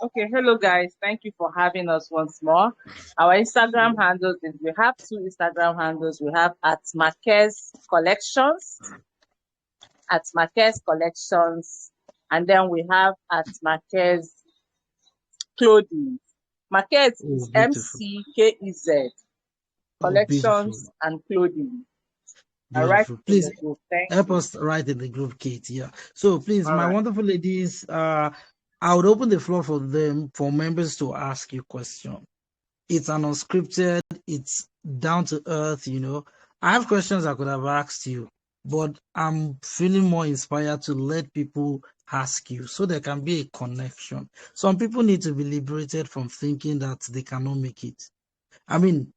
Okay, hello guys. Thank you for having us once more. Our Instagram handles is, we have two Instagram handles. We have at Marquez Collections, and then we have at Marquez Clothing. Marquez is MCKEZ Collections and Clothing. Beautiful. Please help you. us write in the group, Kate. Yeah. So please, all my wonderful ladies, I would open the floor for members to ask you questions. It's an unscripted, it's down to earth, I have questions I could have asked you, but I'm feeling more inspired to let people ask you so there can be a connection. Some people need to be liberated from thinking that they cannot make it.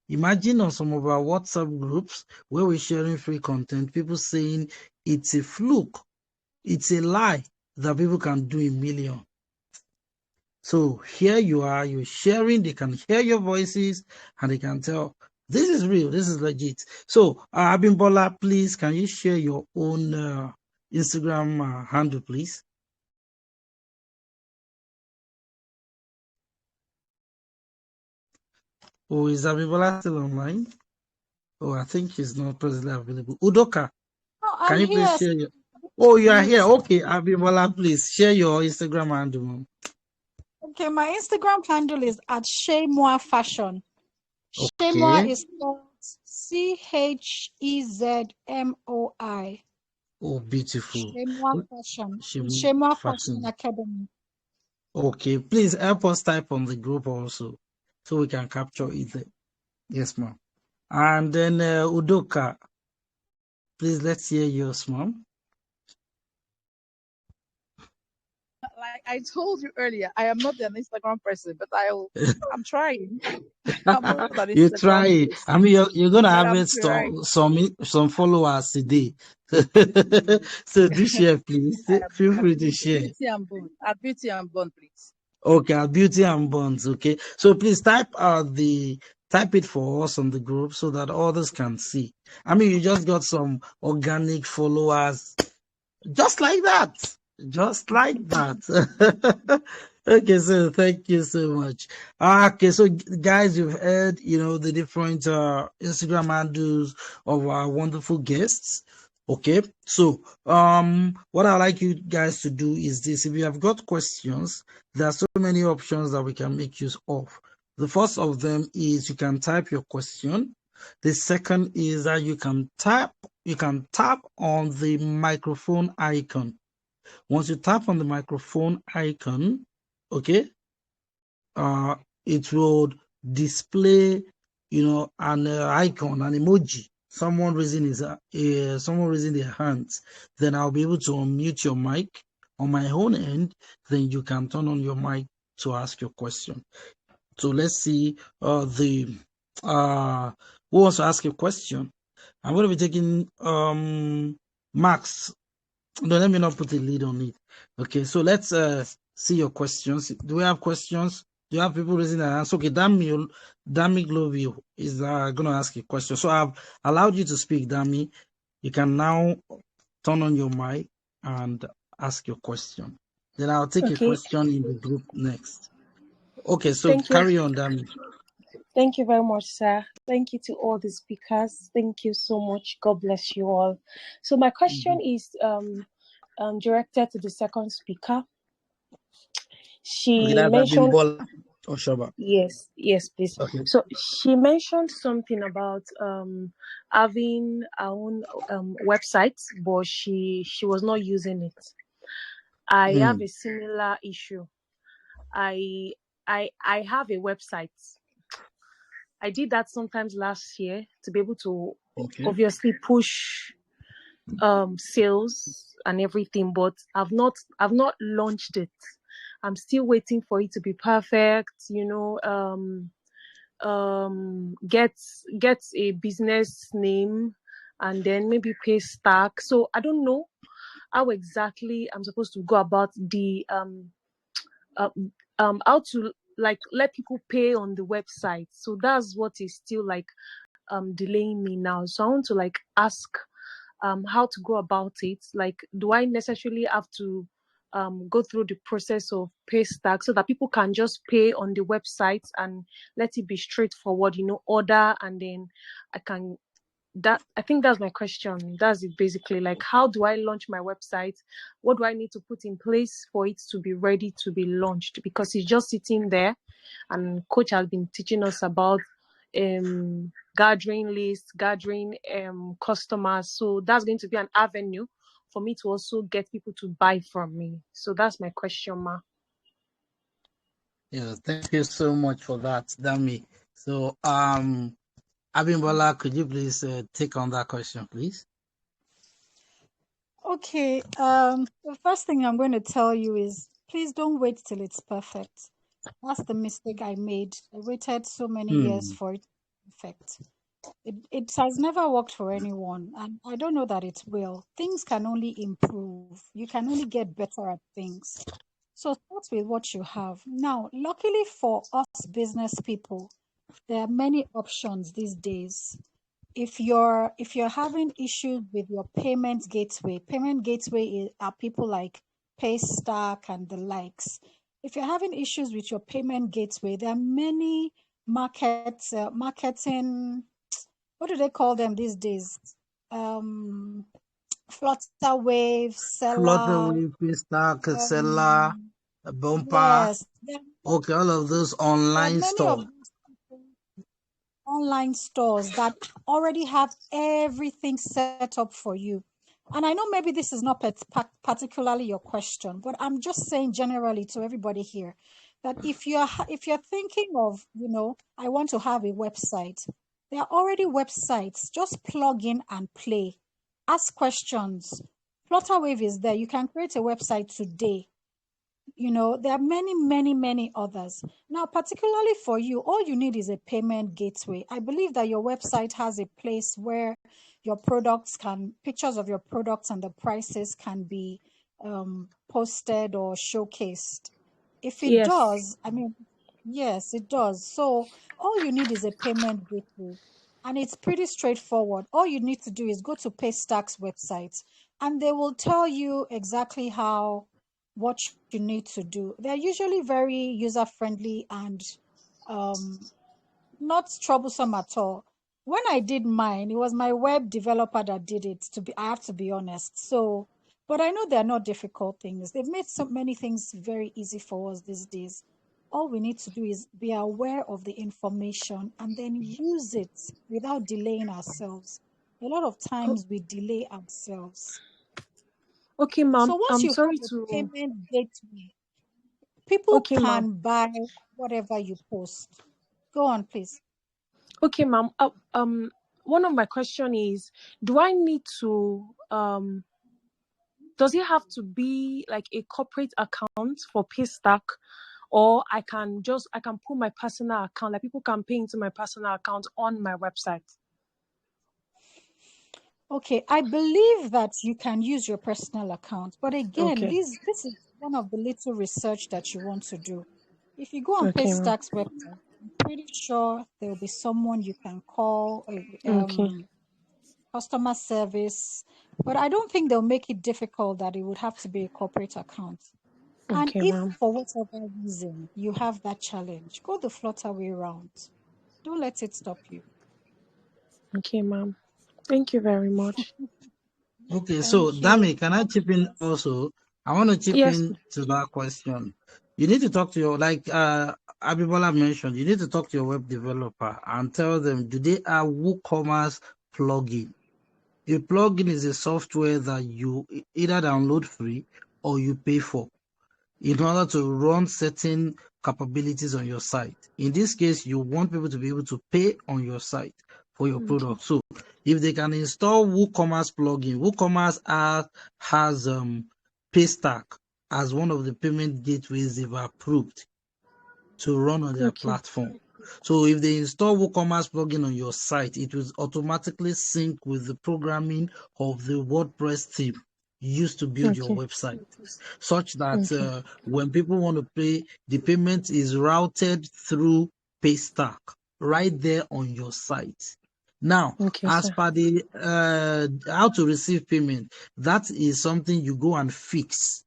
Imagine on some of our WhatsApp groups where we're sharing free content, people saying it's a fluke, it's a lie that people can do a million. So here you are, you're sharing, they can hear your voices and they can tell this is real, this is legit. So Abimbola, please, can you share your own Instagram handle, please? Oh, is Abimbola still online? Oh, I think she's not presently available. Udoka, can you please share your... Oh, you are here. Okay, Abimbola, please share your Instagram handle. Okay, my Instagram handle is at Shemwa Fashion. Okay. Shemwa is spelled CHEZMOI. Oh, beautiful. Shemwa Fashion. Shemwa Fashion Academy. Okay, please help us type on the group also so we can capture it. Yes, ma'am. And then Udoka, please let's hear yours, ma'am. Like I told you earlier, I am not an Instagram person, but I'm trying. You're trying. You're gonna have some followers today. So do share, please. Feel free to share. Beauty and Beauty and Bond, please. Okay, Beauty and Bonds. Okay, so please type the type it for us on the group so that others can see. I mean, you just got some organic followers, just like that. Just like that. Okay, so thank you so much. Okay, so guys, you've heard, the different Instagram handles of our wonderful guests. Okay, so what I'd like you guys to do is this. If you have got questions, there are so many options that we can make use of. The first of them is you can type your question. The second is that you can tap on the microphone icon. Once you tap on the microphone icon, okay, it will display, an icon, an emoji, someone raising their hands. Then I'll be able to unmute your mic on my own end. Then you can turn on your mic to ask your question. So let's see who wants to ask a question. I'm going to be taking Max. No, let me not put a lead on it. Okay, so let's see your questions. Do we have questions? Do you have people raising their hands? Okay, Dami Glovio is going to ask a question. So I've allowed you to speak, Dami. You can now turn on your mic and ask your question. Then I'll take a question in the group next. Okay, so carry on, Dami. Thank you very much, sir. Thank you to all the speakers. Thank you so much. God bless you all. So my question is directed to the second speaker. She mentioned Abimbola or Shoba. Yes, please. Okay. So she mentioned something about having her own website, but she was not using it. I have a similar issue. I have a website. I did that sometimes last year to be able to obviously push sales and everything, but I've not launched it. I'm still waiting for it to be perfect, get a business name and then maybe pay stack. So I don't know how exactly I'm supposed to go about the how to let people pay on the website. So that's what is still delaying me now. So I want to ask how to go about it. Do I necessarily have to go through the process of pay stack so that people can just pay on the website and let it be straightforward, order, and then I think that's my question. That's it basically. How do I launch my website? What do I need to put in place for it to be ready to be launched? Because it's just sitting there, and coach has been teaching us about gathering lists, gathering customers. So that's going to be an avenue for me to also get people to buy from me. So that's my question, Ma. Yeah, thank you so much for that, Dami. So Abimbola, could you please take on that question, please? Okay. The first thing I'm going to tell you is please don't wait till it's perfect. That's the mistake I made. I waited so many years for it to be perfect. It has never worked for anyone, and I don't know that it will. Things can only improve. You can only get better at things. So start with what you have. Now, luckily for us business people, there are many options these days. If you're having issues with your payment gateway are people like Paystack and the likes. If you're having issues with your payment gateway, there are many marketing, what do they call them these days? Flutterwave, Seller. Paystack, Seller, Bumper. Yes. Okay, all of those online stores. Online stores that already have everything set up for you. And I know maybe this is not particularly your question, but I'm just saying generally to everybody here that if you're thinking of, I want to have a website, there are already websites. Just plug in and play. Ask questions. Flutterwave is there. You can create a website today. There are many, many, many others. Now, particularly for you, all you need is a payment gateway. I believe that your website has a place where your pictures of your products and the prices can be posted or showcased. If it does, Yes, it does. So all you need is a payment gateway, and it's pretty straightforward. All you need to do is go to Paystack's website, and they will tell you exactly what you need to do. They're usually very user friendly and um, not troublesome at all. When I did mine, it was my web developer that did it, I have to be honest. So, but I know they're not difficult things. They've made so many things very easy for us these days. All we need to do is be aware of the information and then use it without delaying ourselves. A lot of Oh, times we delay ourselves. okay, ma'am. So once I'm you have sorry a to. payment gateway, people Okay, ma'am. can buy whatever you post. Go on, please. Okay, ma'am. One of my question is, do I need to does it have to be like a corporate account for Paystack, or I can put my personal account, like people can pay into my personal account on my website? Okay, I believe that you can use your personal account, but again, Okay. this is one of the little research that you want to do. If you go on Okay, ma'am. Paystack's website, I'm pretty sure there will be someone you can call, Okay. customer service, but I don't think they'll make it difficult that it would have to be a corporate account. And Okay, if ma'am. for whatever reason you have that challenge, go the Flutter way round. Don't let it stop you. Okay, ma'am. Thank you very much. Okay, so Thank you. Dami, can I chip in also? I want to chip Yes. in to that question. You need to talk to your, like Abimbola mentioned, you need to talk to your web developer and tell them, do they have WooCommerce plugin? A plugin is a software that you either download free or you pay for in order to run certain capabilities on your site. In this case, you want people to be able to pay on your site for your Okay. product. So if they can install WooCommerce plugin, WooCommerce has Paystack as one of the payment gateways they've approved to run on their Okay. platform. So if they install WooCommerce plugin on your site, it will automatically sync with the programming of the WordPress theme used to build your Okay. website, such that Okay. when people want to pay, the payment is routed through Paystack right there on your site. Now, Okay, as sir. per the how to receive payment, that is something you go and fix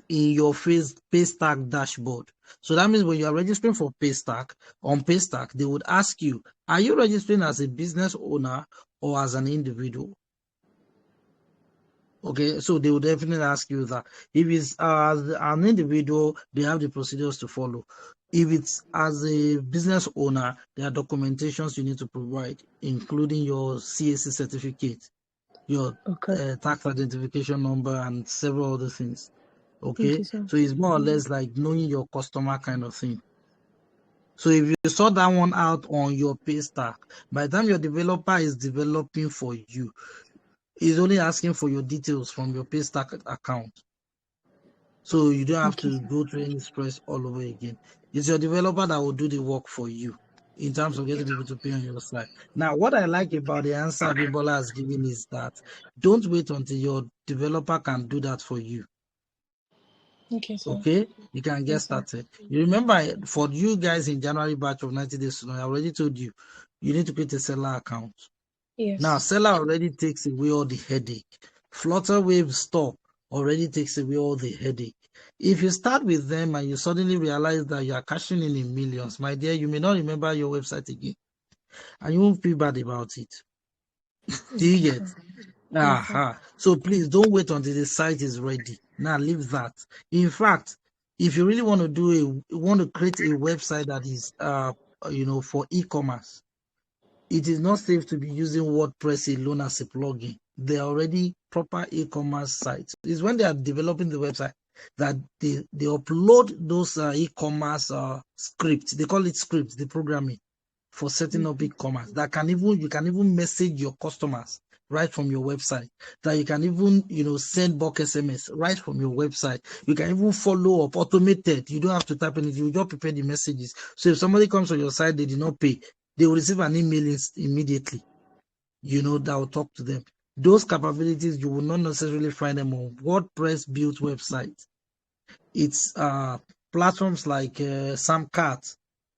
in your Paystack dashboard. So that means when you are registering for Paystack, on Paystack, they would ask you, are you registering as a business owner or as an individual? Okay, so they would definitely ask you that. If it's as an individual, they have the procedures to follow. If it's as a business owner, there are documentations you need to provide, including your CAC certificate, your Okay. tax identification number, and several other things. Okay, Okay, sir. so it's more or less like knowing your customer kind of thing. So if you sort that one out on your Paystack, by the time your developer is developing for you, he's only asking for your details from your Paystack account. So you don't have Okay, to sir. go through any stress all over again. It's your developer that will do the work for you in terms of getting people to pay on your side. Now, what I like about the answer Abimbola has given is that don't wait until your developer can do that for you. Okay, sir. Okay, you can get Yes, sir. started. You remember for you guys in January batch of 90 days to know, I already told you you need to create a seller account. Now, Yes. seller already takes away all the headache. Flutterwave store already takes away all the headache. If you start with them and you suddenly realize that you are cashing in millions, my dear, you may not remember your website again, and you won't feel bad about it. Do you Okay, get? sir. Yes, sir. So please don't wait until the site is ready. Now leave that. In fact, if you really want to create a website that is for e-commerce, it is not safe to be using WordPress alone as a plugin. They are already proper e-commerce sites. It's when they are developing the website that they upload those e-commerce scripts. They call it scripts, the programming for setting up e-commerce that you can even message your customers right from your website. That you can even send bulk SMS right from your website. You can even follow up automated. You don't have to type anything. You just prepare the messages. So if somebody comes on your site, they did not pay, they will receive an email immediately. That will talk to them. Those capabilities you will not necessarily find them on WordPress built websites. It's platforms like Samcat,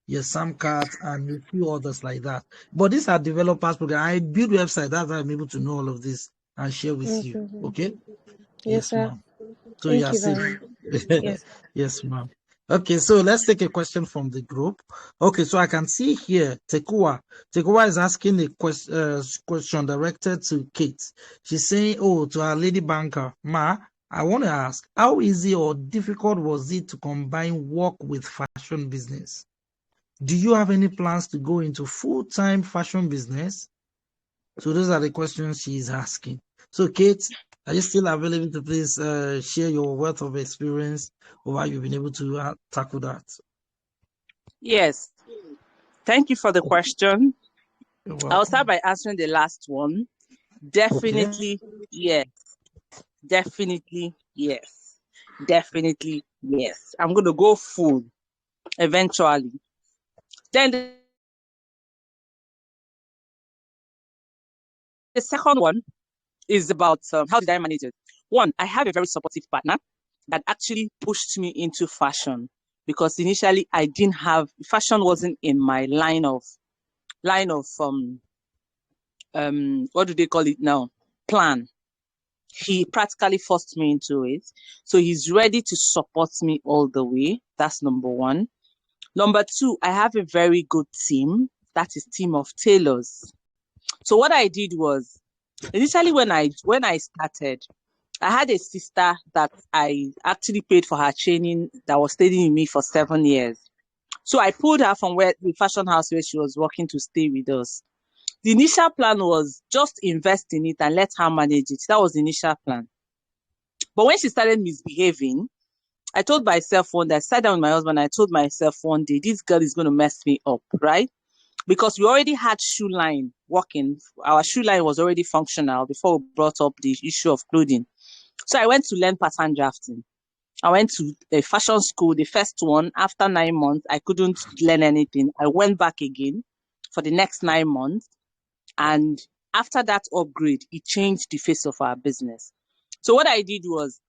yes, Samcat, and a few others like that. But these are developers program. I build website. That's how I'm able to know all of this and share with you. Okay. Okay. Yes, Yes, sir. ma'am. So you Thank are you safe. very much. Yes. Yes, ma'am. Okay, so let's take a question from the group. Okay, so I can see here Tekua. Tekua is asking a question directed to Kate. She's saying, "Oh, to our lady banker, Ma, I want to ask, how easy or difficult was it to combine work with fashion business? Do you have any plans to go into full-time fashion business?" So those are the questions she's asking. So Kate, are you still available to please share your wealth of experience or how you've been able to tackle that? Yes. Thank you for the question. You're I'll start welcome. by answering the last one. Okay. Definitely yes. Definitely yes. Definitely yes. I'm going to go full eventually. Then the second one is about how did I manage it? One, I have a very supportive partner that actually pushed me into fashion because initially I didn't have fashion wasn't in my line of what do they call it now? Plan. He practically forced me into it. So he's ready to support me all the way. That's number one. Number two, I have a very good team. That is team of tailors. So what I did was initially when I started, I had a sister that I actually paid for her training that was staying with me for 7 years. So I pulled her from the fashion house where she was working to stay with us. The initial plan was just invest in it and let her manage it. That was the initial plan. But when she started misbehaving, I told myself one day, I sat down with my husband, I told myself one day, this girl is going to mess me up, right? Because we already had shoe line working. Our shoe line was already functional before we brought up the issue of clothing. So I went to learn pattern drafting. I went to a fashion school, the first one. After 9 months, I couldn't learn anything. I went back again for the next 9 months. And after that upgrade, it changed the face of our business. So what I did was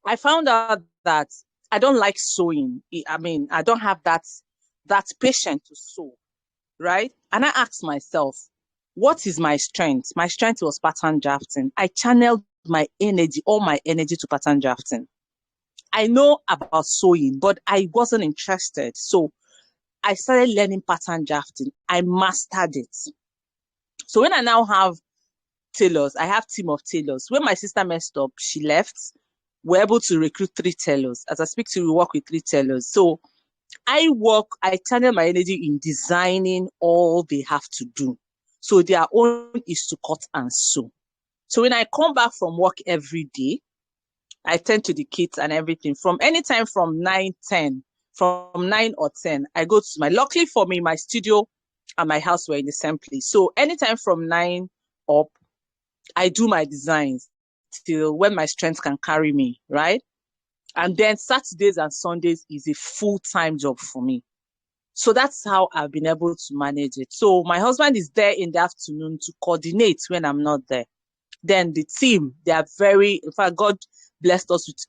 I found out that I don't like sewing. I mean, I don't have that patience to sew, right? And I asked myself, what is my strength? My strength was pattern drafting. I channeled my energy, all my energy to pattern drafting. I know about sewing, but I wasn't interested. So I started learning pattern drafting. I mastered it. So when I now have tailors, I have team of tailors. When my sister messed up, she left. We're able to recruit 3 tailors. As I speak to you, we work with 3 tailors. So I channel my energy in designing all they have to do. So their own is to cut and sew. So when I come back from work every day, I tend to the kids and everything. From anytime from 9, 10, from 9 or 10, I go to luckily for me, my studio and my house were in the same place. So anytime from 9 up, I do my designs till when my strength can carry me, right? And then Saturdays and Sundays is a full-time job for me. So that's how I've been able to manage it. So my husband is there in the afternoon to coordinate when I'm not there. Then the team, they are in fact, God blessed us with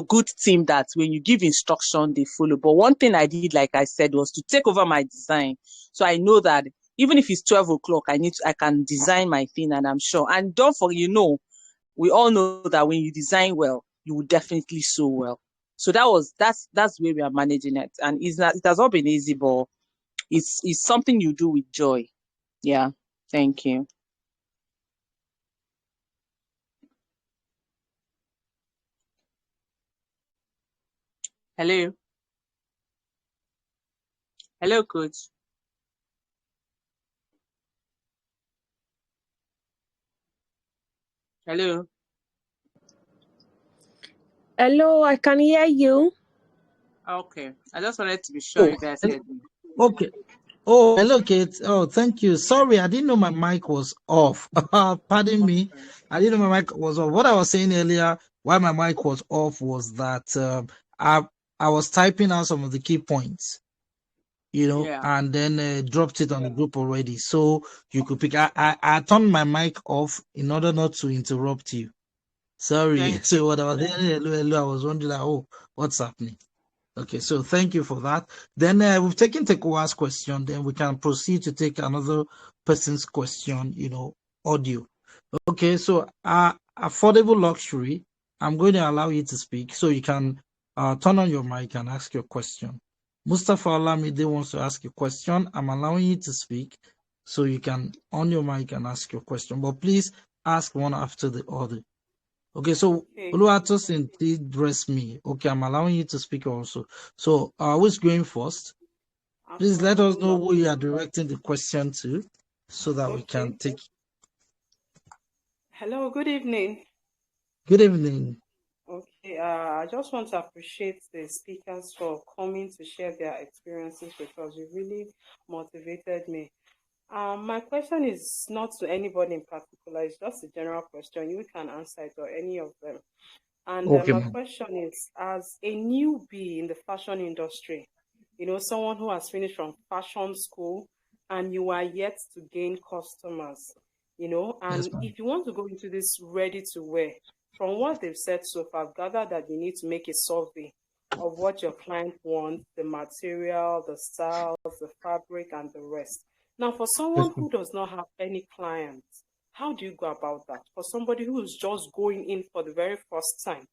good team that when you give instruction, they follow. But one thing I did, like I said, was to take over my design. So I know that even if it's 12 o'clock, I can design my thing, and I'm sure. And don't forget, we all know that when you design well, you will definitely sew well. So that's the way we are managing it. And it has not been easy, but it's something you do with joy. Yeah. Thank you. Hello. Hello, coach. Hello. Hello, I can hear you. Okay. I just wanted to be sure you guys heard me. Okay. Oh, hello, Kate. Oh, thank you. Sorry, I didn't know my mic was off. Pardon me. Okay. I didn't know my mic was off. What I was saying earlier, why my mic was off, was that I was typing out some of the key points, Yeah. and then dropped it on the group already, so you could pick. I turned my mic off in order not to interrupt you. Sorry. Thank So you. what I was hearing, hello, hello, I was wondering, like, oh, what's happening? Okay, so thank you for that. Then we've taken Tekuwa's question. Then we can proceed to take another person's question, audio. Okay, so affordable luxury, I'm going to allow you to speak so you can turn on your mic and ask your question. Mustafa Olamide wants to ask a question. I'm allowing you to speak so you can on your mic and ask your question. But please ask one after the other. Okay, so Okay. Oluwatosin did dress me. Okay, I'm allowing you to speak also. So who's going first? Please let us Affordable know who luxury. you are directing the question to so that we can Okay. take. Hello, good evening. Good evening. Okay, I just want to appreciate the speakers for coming to share their experiences with us. You really motivated me. My question is not to anybody in particular, it's just a general question. You can answer it or any of them. And Okay, my ma'am. question is, as a newbie in the fashion industry, someone who has finished from fashion school and you are yet to gain customers, Yes, and ma'am. if you want to go into this ready to wear, from what they've said so far, I've gathered that you need to make a survey of what your client wants, the material, the styles, the fabric, and the rest. Now, for Yes, someone ma'am. who does not have any clients, how do you go about that? For somebody who's just going in for the very first time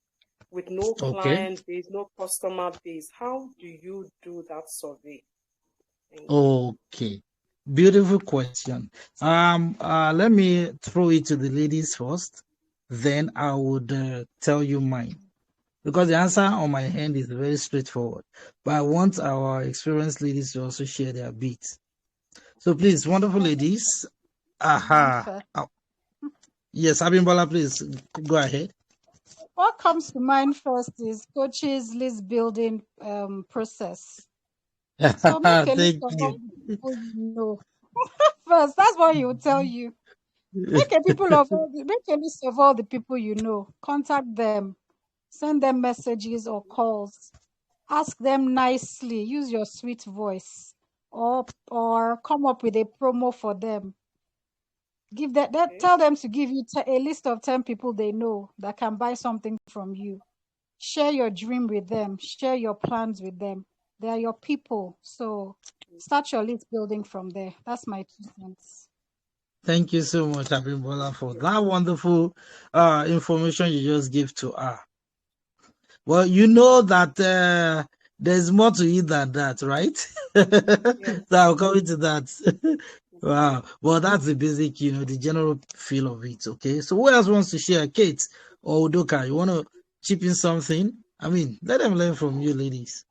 with no Okay. client base, no customer base, how do you do that survey? Thank you. Okay. Beautiful question. Let me throw it to the ladies first, then I would tell you mine. Because the answer on my hand is very straightforward. But I want our experienced ladies to also share their beats. So please, wonderful ladies. Mine Aha. first. Yes, Abimbola, please go ahead. What comes to mind first is coach's list building process. So make a list Thank of all you. the people you know first. That's what he will tell you. Make a list of all the people you know. Contact them, send them messages or calls. Ask them nicely. Use your sweet voice, or come up with a promo for them. Give that Okay. tell them to give you a list of 10 people they know that can buy something from you. Share your dream with them. Share your plans with them. They are your people. So start your list building from there. That's my 2 cents. Thank you so much, Abimbola, for that wonderful information you just gave to her. Well, you know that there's more to it than that, right? Yes. So I'll come into that. Wow. Well, that's the basic, the general feel of it. Okay. So who else wants to share? Kate or Udoka, you want to chip in something? I mean, let them learn from you, ladies.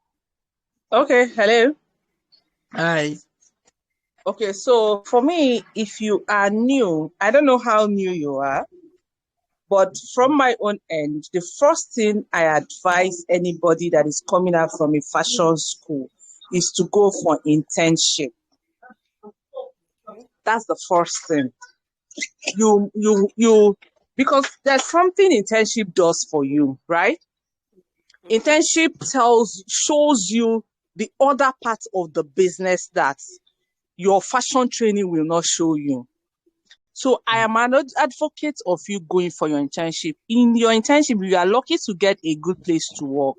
Okay. Hello. Hi. Okay. So for me, if you are new, I don't know how new you are, but from my own end, the first thing I advise anybody that is coming out from a fashion school is to go for internship. That's the first thing. You because there's something internship does for you, right? Internship shows you the other part of the business that your fashion training will not show you. So I am an advocate of you going for your internship. In your internship, you are lucky to get a good place to work.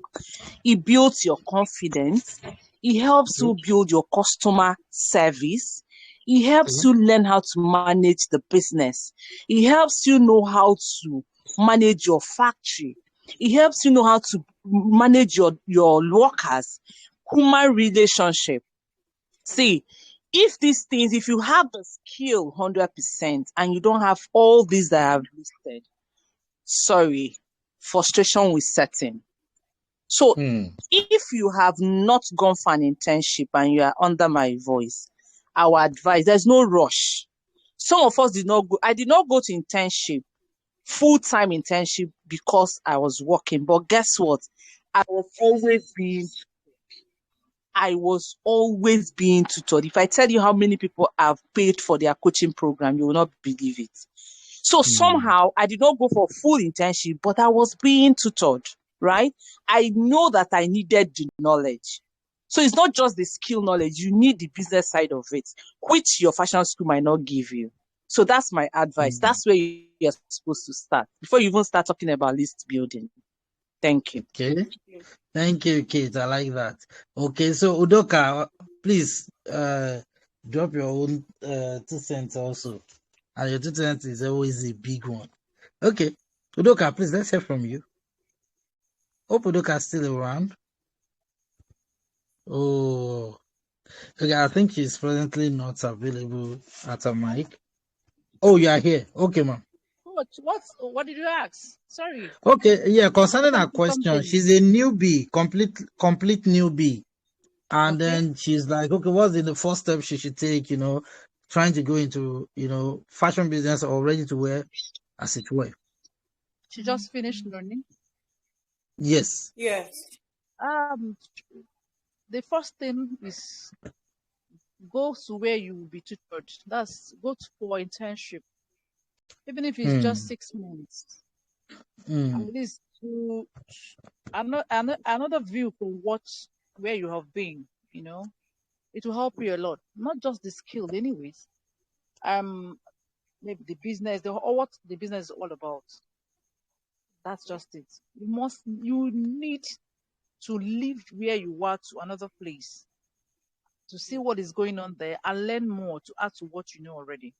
It builds your confidence. It helps you build your customer service. It helps you learn how to manage the business. It helps you know how to manage your factory. It helps you know how to manage your workers, human relationship. See, if you have the skill 100% and you don't have all these that I have listed, sorry, frustration will set in. So if you have not gone for an internship and you are under my voice, I will advise, there's no rush. Some of us did not go. I did not go to internship, full-time internship, because I was working. But guess what? I was always being tutored. If I tell you how many people have paid for their coaching program, you will not believe it. So somehow I did not go for full internship, but I was being tutored, right? I know that I needed the knowledge. So it's not just the skill knowledge, you need the business side of it, which your fashion school might not give you. So that's my advice. That's where you're supposed to start before you even start talking about list building. Thank you. Okay. Thank you, Kate. I like that. Okay, so Udoka, please drop your own 2 cents also. And your 2 cents is always a big one. Okay. Udoka, please let's hear from you. Hope Udoka is still around. Oh, okay. I think she's presently not available at her mic. Oh, you are here. Okay, ma'am. What did you ask? Sorry. Okay, yeah. Concerning her Something. question, she's a newbie, complete newbie, and Okay. then she's like, okay, what's the first step she should take? Trying to go into fashion business or ready to wear, as it were. She just finished learning. Yes. Yes. The first thing is go to where you will be tutored. That's go for internship, even if it's just 6 months. At least to another view from where you have been. It will help you a lot. Not just the skill, anyways. Maybe the business, or what the business is all about. That's just it. You need to leave where you are to another place to see what is going on there and learn more to add to what you know already.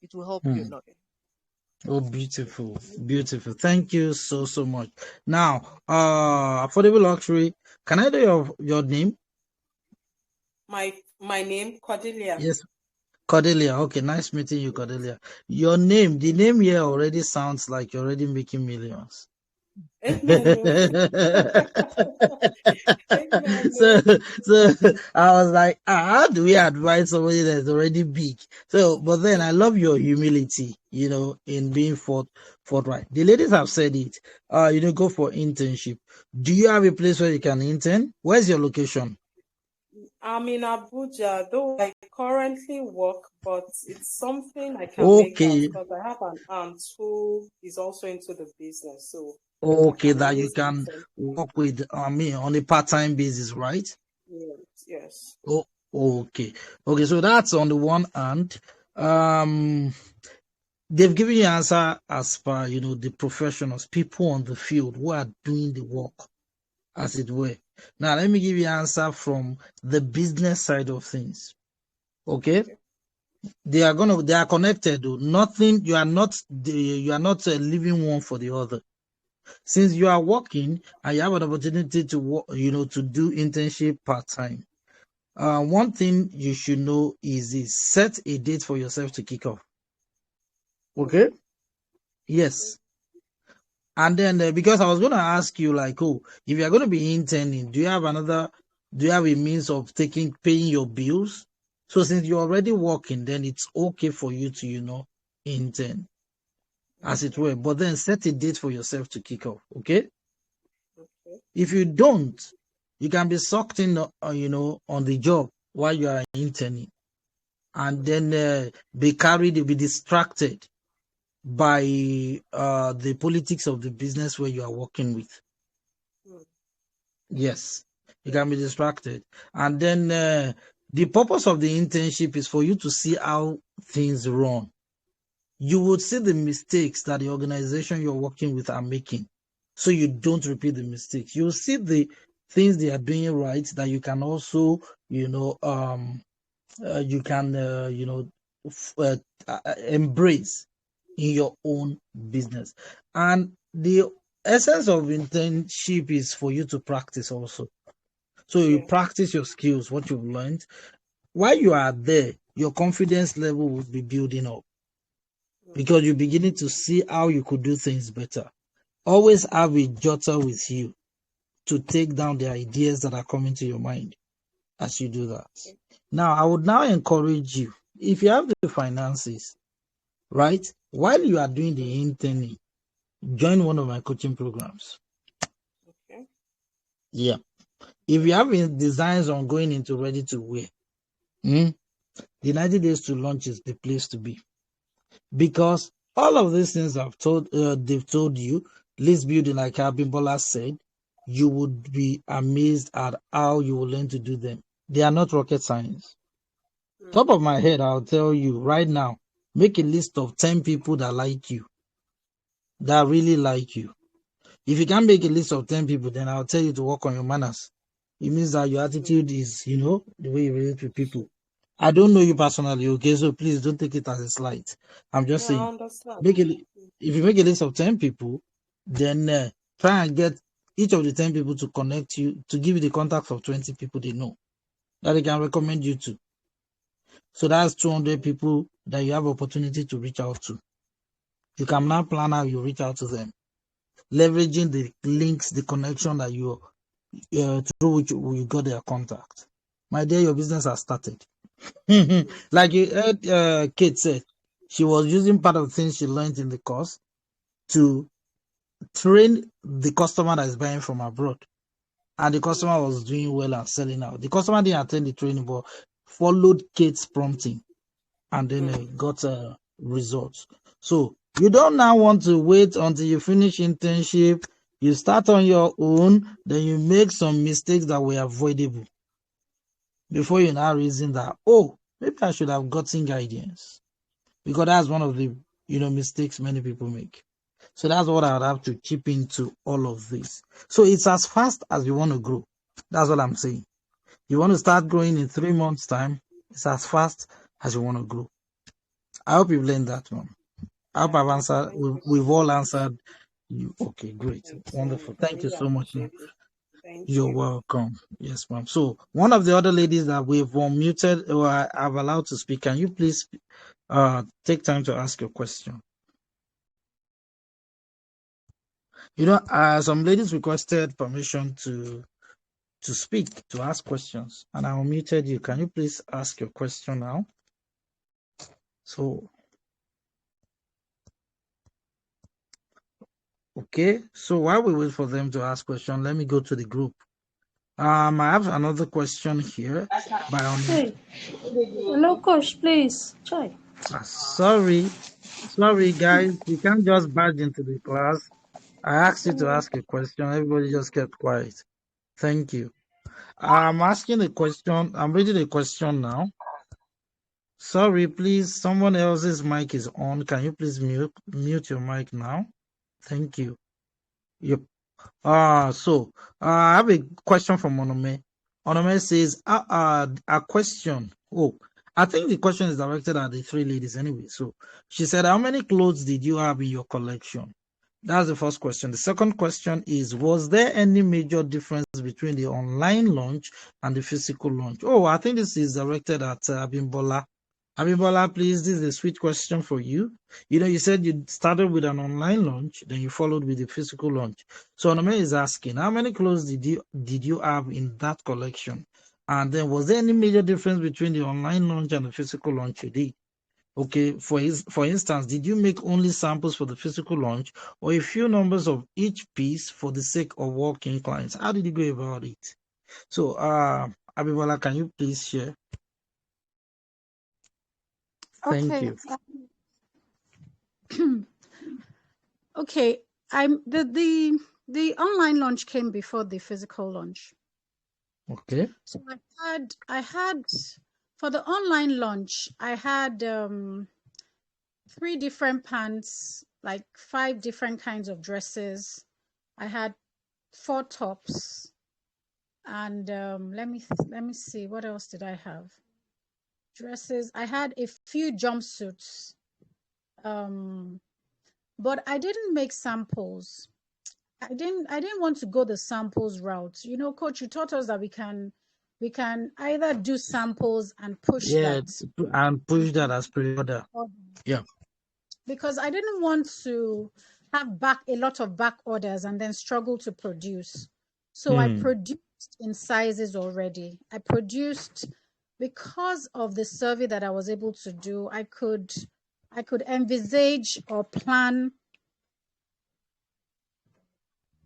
It will help you a lot. Oh, beautiful, beautiful. Thank you so much. Now, affordable luxury. Can I know your name? My name, Cordelia. Yes, Cordelia. Okay, nice meeting you, Cordelia. Your name, the name here already sounds like you're already making millions. So I was like, how do we advise somebody that's already big? But then I love your humility, in being forthright. The ladies have said it. Go for internship. Do you have a place where you can intern? Where's your location? I'm in Abuja, though I currently work, but it's something I can make out because I have an aunt who is also into the business. So okay, that you can work with on a part-time basis, right? Yes. Oh, okay. So that's on the one hand. They've given you answer as per the professionals, people on the field who are doing the work, as it were. Now let me give you answer from the business side of things. Okay, they are connected. Nothing. You are not leaving one for the other. Since you are working and you have an opportunity to work, to do internship part-time, one thing you should know is set a date for yourself to kick off. Okay? Yes. And then because I was going to ask you, like, if you're going to be interning, do you have a means of paying your bills? So since you're already working, then it's okay for you to, intern, as it were. But then set a date for yourself to kick off. Okay? If you don't, you can be sucked in, on the job while you are interning, and then be distracted by the politics of the business where you are working with. Yes, you can be distracted. And then the purpose of the internship is for you to see how things run. You would see the mistakes that the organization you're working with are making, so you don't repeat the mistakes. You'll see the things they are doing right that you can also, embrace in your own business. And the essence of internship is for you to practice also. So you practice your skills, what you've learned. While you are there, your confidence level will be building up because you're beginning to see how you could do things better. Always have a jotter with you to take down the ideas that are coming to your mind as you do that. Now, I would now encourage you, if you have the finances, right, while you are doing the interning, join one of my coaching programs. Okay. Yeah. If you have designs on going into ReadyToWear, the 90 days to launch is the place to be. Because all of these things they've told you, list building, like Abimbola said, you would be amazed at how you will learn to do them. They are not rocket science. Top of my head, I'll tell you right now, Make a list of 10 people that like you, that really like you. If you can't make a list of 10 people, then I'll tell you to work on your manners. It means that your attitude is, the way you relate with people. I don't know you personally, okay? So please don't take it as a slight. I'm just Yeah, I saying, understand. if you make a list of 10 people, then try and get each of the 10 people to connect you, to give you the contacts of 20 people they know that they can recommend you to. So that's 200 people that you have opportunity to reach out to. You can now plan how you reach out to them, leveraging the links, the connection that you through which you got their contact. My dear, your business has started. Like you heard Kate said, she was using part of the things she learned in the course to train the customer that is buying from abroad. And the customer was doing well and selling out. The customer didn't attend the training, but followed Kate's prompting and then got results. So you don't now want to wait until you finish internship. You start on your own, then you make some mistakes that were avoidable before you now reason that, oh, maybe I should have gotten guidance, because that's one of the mistakes many people make. So that's what I would have to chip into all of this. So it's as fast as you want to grow. That's what I'm saying. You want to start growing in 3 months' time, it's as fast as you want to grow. I hope you've learned that one. I hope I've answered. We've all answered you. Okay, great. Wonderful. Thank you so much. You're welcome. Yes, ma'am. So one of the other ladies that we've unmuted or I've allowed to speak, can you please take time to ask your question? Some ladies requested permission to speak, to ask questions, and I unmuted you. Can you please ask your question now? So, okay. So while we wait for them to ask question, let me go to the group. I have another question here. Hey, hello, coach, please. Try. Sorry, guys. You can't just barge into the class. I asked you to ask a question. Everybody just kept quiet. Thank you. I'm asking a question. I'm reading a question now. Sorry, please. Someone else's mic is on. Can you please mute your mic now? Thank you. Yep. So I have a question from Onome. Onome says, a question. Oh, I think the question is directed at the three ladies anyway. So she said, how many clothes did you have in your collection? That's the first question. The second question is, was there any major difference between the online launch and the physical launch? Oh, I think this is directed at Abimbola. Abimbola, please, this is a sweet question for you. You said you started with an online launch, then you followed with the physical launch. So Onome is asking, how many clothes did you have in that collection? And then was there any major difference between the online launch and the physical launch you did? Okay, for instance, did you make only samples for the physical launch or a few numbers of each piece for the sake of walk-in clients? How did you go about it? So, Abibola, can you please share? Thank you. Okay, the online launch came before the physical launch. Okay. So I had for the online launch, I had 3 different pants, like 5 different kinds of dresses. I had 4 tops, and let me see, what else did I have? Dresses. I had a few jumpsuits, but I didn't make samples. I didn't want to go the samples route. Coach, you taught us that we can either do samples and push that. And push that as pre-order. Yeah. Because I didn't want to have a lot of back orders and then struggle to produce. So I produced in sizes already. I produced because of the survey that I was able to do. I could envisage or plan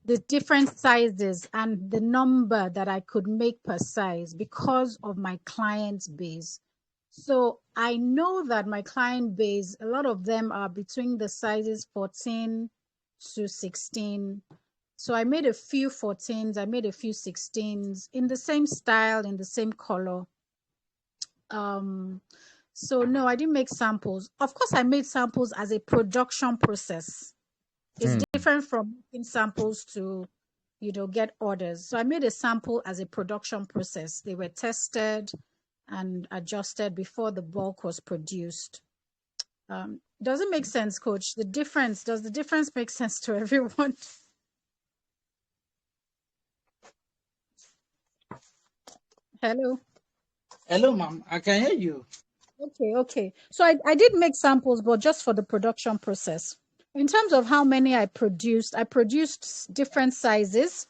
the different sizes and the number that I could make per size because of my client base. So I know that my client base, a lot of them are between the sizes 14 to 16. So I made a few 14s, I made a few 16s in the same style, in the same color. So no, I didn't make samples. Of course, I made samples as a production process. It's different from making samples to, get orders. So I made a sample as a production process. They were tested and adjusted before the bulk was produced. Does it make sense, Coach? Does the difference make sense to everyone? Hello? Hello, ma'am. I can hear you. Okay. So I did make samples, but just for the production process. In terms of how many I produced different sizes.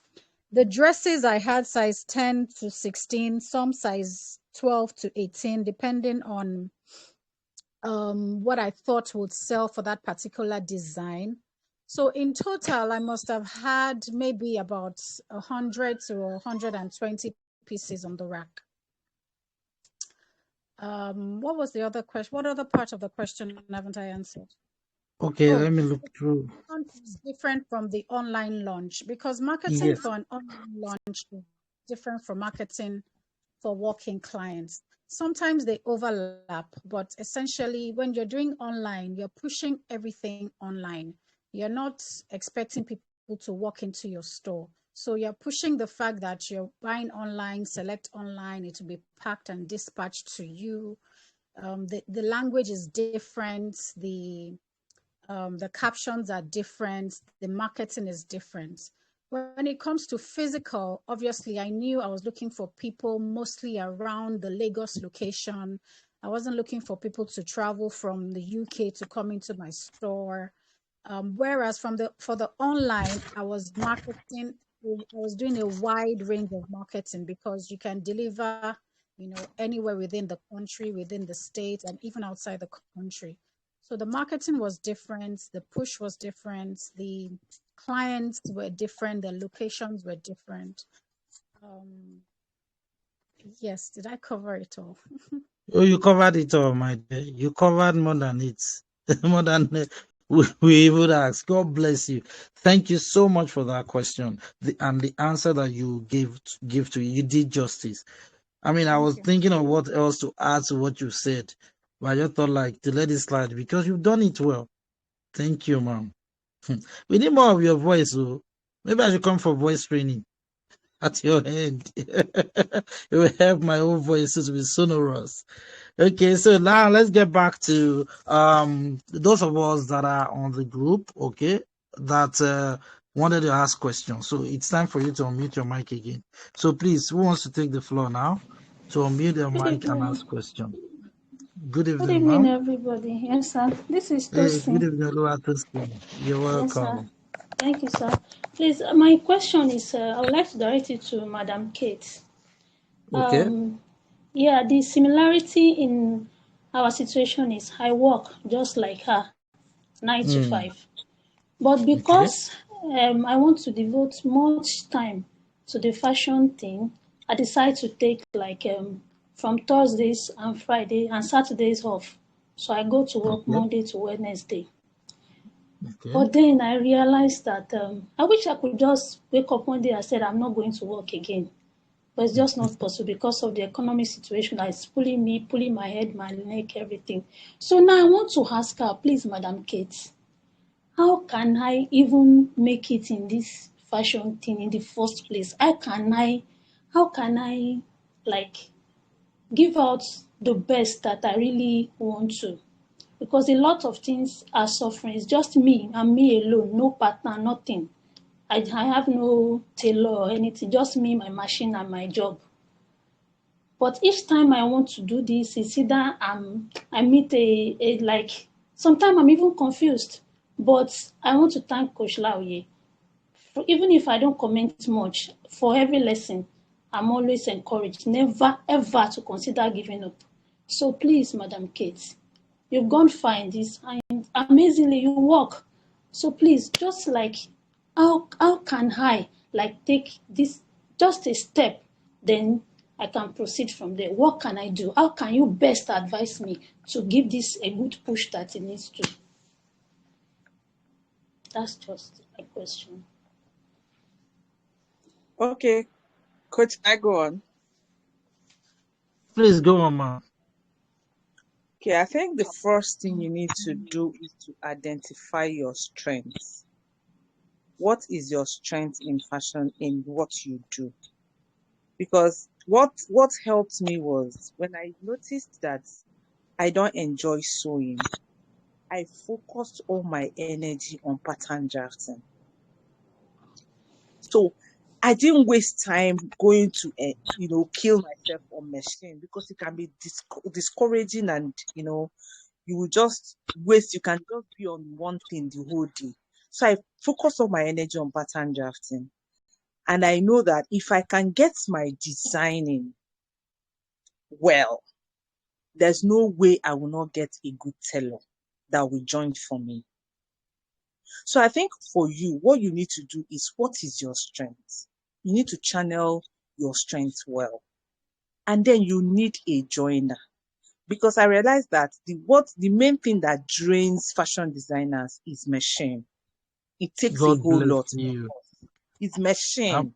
The dresses I had size 10 to 16, some size 12 to 18, depending on what I thought would sell for that particular design. So in total, I must have had maybe about 100 to 120 pieces on the rack. What was the other question? What other part of the question haven't I answered? Okay, let me look through. It's different from the online launch because marketing for an online launch is different from marketing for walk-in clients. Sometimes they overlap, but essentially when you're doing online, you're pushing everything online. You're not expecting people to walk into your store. So you're pushing the fact that you're buying online, select online, it will be packed and dispatched to you. The language is different. The captions are different. The marketing is different. When it comes to physical, obviously, I knew I was looking for people mostly around the Lagos location. I wasn't looking for people to travel from the UK to come into my store. Whereas for the online, I was doing a wide range of marketing because you can deliver, anywhere within the country, within the state, and even outside the country. So the marketing was different, the push was different, the clients were different, the locations were different. Yes, did I cover it all? Oh, you covered it all, my dear. You covered more than it. More than we would ask. God bless you. Thank you so much for that question. And the answer that you give to it, you did justice. I mean, I was thinking of what else to add to what you said, but I just thought to let it slide because you've done it well. Thank you, ma'am. We need more of your voice, so maybe I should come for voice training at your end. It will help my own voice to be sonorous. Okay, so now let's get back to those of us that are on the group, okay, that wanted to ask questions. So it's time for you to unmute your mic again. So please, who wants to take the floor now to unmute your mic and ask questions? Good Good evening, evening, ma'am. everybody. Yes, sir. This is Hey, good Tosin. evening, Oluwatosin. You're Yes, sir. welcome. Thank you, sir. Please, my question is, I would like to direct it to Madam Kate. Okay. The similarity in our situation is I work just like her, 9 to 5. But because I want to devote much time to the fashion thing, I decide to take from Thursdays and Friday and Saturdays off. So I go to work Monday to Wednesday. But then I realized that I wish I could just wake up one day and said, I'm not going to work again. But it's just not possible because of the economic situation that is pulling me, pulling my head, my neck, everything. So now I want to ask her, please, Madam Kate, how can I even make it in this fashion thing in the first place? How can I give out the best that I really want to? Because a lot of things are suffering. It's just me and me alone, no partner, nothing. I have no tailor or anything, just me, my machine, and my job. But each time I want to do this, it's either I meet sometimes I'm even confused. But I want to thank Coach Laoye. Even if I don't comment much, for every lesson, I'm always encouraged, never ever to consider giving up. So please, Madam Kate, you've gone far in this, and amazingly you work. So please, just how can I take this just a step, then I can proceed from there. What can I do? How can you best advise me to give this a good push that it needs to? That's just a question. Okay, Coach, I go on. Please go on, ma'am. Okay, I think the first thing you need to do is to identify your strengths. What is your strength in fashion in what you do? Because what helped me was when I noticed that I don't enjoy sewing, I focused all my energy on pattern drafting. So I didn't waste time going to, kill myself on machine because it can be discouraging and, you will just waste, you can just be on one thing the whole day. So I focus all my energy on pattern drafting. And I know that if I can get my designing well, there's no way I will not get a good tailor that will join for me. So I think for you, what you need to do is, what is your strength? You need to channel your strength well. And then you need a joiner. Because I realized that the main thing that drains fashion designers is machine. It takes a God whole bless lot. you. It's machine.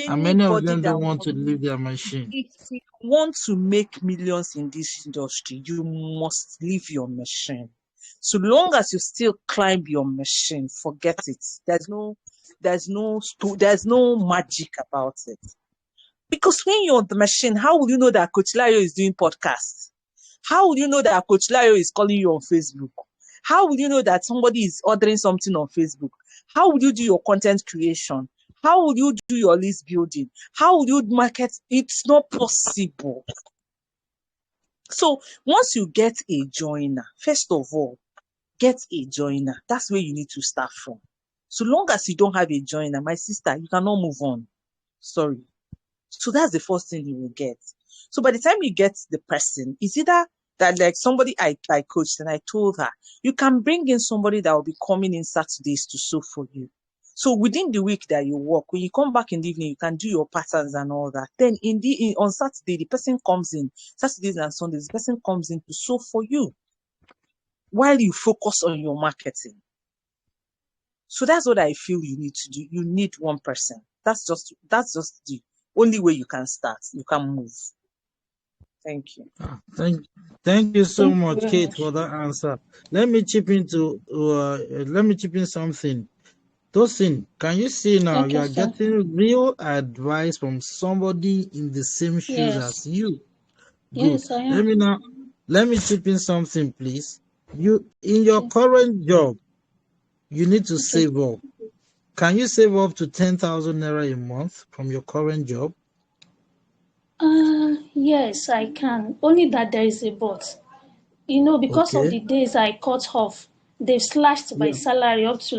And many of Anybody them that don't want to wants, leave their machine. if you want to make millions in this industry, you must leave your machine. So long as you still climb your machine, forget it. There's no magic about it. Because when you're on the machine, how will you know that Coach Layo is doing podcasts? How will you know that Coach Layo is calling you on Facebook? How will you know that somebody is ordering something on Facebook? How will you do your content creation? How will you do your list building? How will you market? It's not possible. So once you get a joiner, first of all, get a joiner. That's where you need to start from. So long as you don't have a joiner, my sister, you cannot move on. Sorry. So that's the first thing you will get. So by the time you get the person, it's either that like somebody I coached and I told her, you can bring in somebody that will be coming in Saturdays to sew for you. So within the week that you work, when you come back in the evening, you can do your patterns and all that. Then on Saturday, the person comes in, Saturdays and Sundays, the person comes in to sew for you while you focus on your marketing. So that's what I feel you need to do. You need one person. That's just the only way you can start. You can move. Thank you. Thank you so Thank you much, very Kate, much. for that answer. Let me chip in something. Tosin, can you see now you Okay, are sir. getting real advice from somebody in the same shoes Yes. as you? Good. Yes, I am. Let me chip in something, please. You in your Okay. current job, you need to Okay. save up. Can you save up to 10,000 naira a month from your current job? Yes, I can. Only that there is a but. Because of Okay. the days I cut off, they've slashed my Yeah. salary up to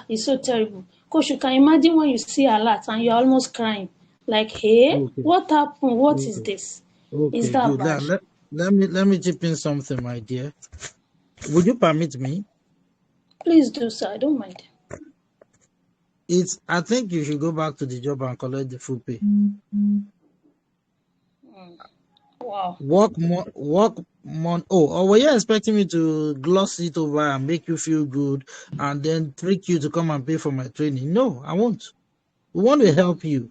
it's so terrible. Coach, you can imagine when you see a lot and you're almost crying. Like, hey, Okay. what happened? What is Okay. this? Is Okay. that Good. bad? Let me chip in something, my dear. Would you permit me? Please do, sir. I don't mind. I think you should go back to the job and collect the full pay. Wow. Work more. Or were you expecting me to gloss it over and make you feel good, and then trick you to come and pay for my training? No, I won't. We want to help you.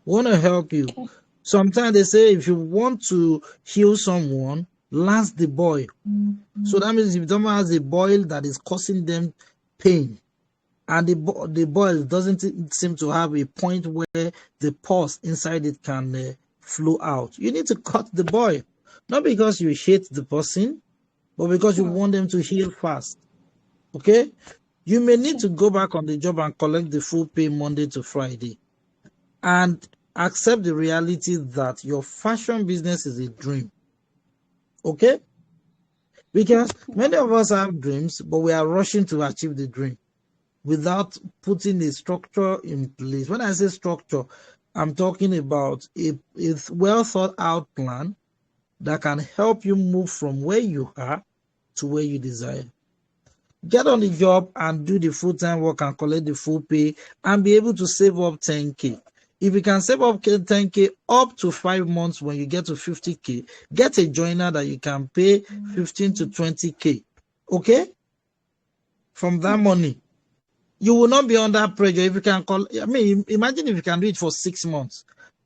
Okay. Sometimes they say if you want to heal someone, lance the boil. So that means if someone has a boil that is causing them pain, and the boil doesn't seem to have a point where the pus inside it can flow out, you need to cut the boil. Not because you hate the person, but because you want them to heal fast. Okay? You may need to go back on the job and collect the full pay Monday to Friday. And accept the reality that your fashion business is a dream. Okay? Because many of us have dreams, but we are rushing to achieve the dream without putting a structure in place. When I say structure, I'm talking about a well thought out plan that can help you move from where you are to where you desire. Get on the job and do the full-time work and collect the full pay and be able to save up 10K. If you can save up 10K up to 5 months, when you get to 50K, get a joiner that you can pay 15 to 20K. Okay? From that money, you will not be under pressure. If you can imagine if you can do it for 6 months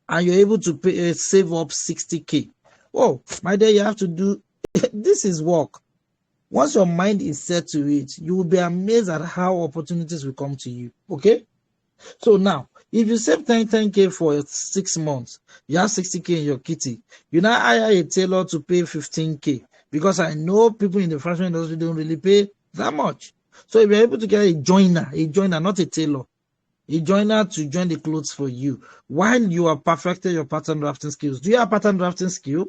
and you're able to save up 60K. Oh, my dear, you have to do This is work. Once your mind is set to it, you will be amazed at how opportunities will come to you. Okay? So now, if you save 10K for 6 months, you have 60K in your kitty. You now hire a tailor to pay 15K, because I know people in the fashion industry don't really pay that much. So if you're able to get a joiner, not a tailor, a joiner to join the clothes for you, while you are perfected your pattern drafting skills. Do you have pattern drafting skill?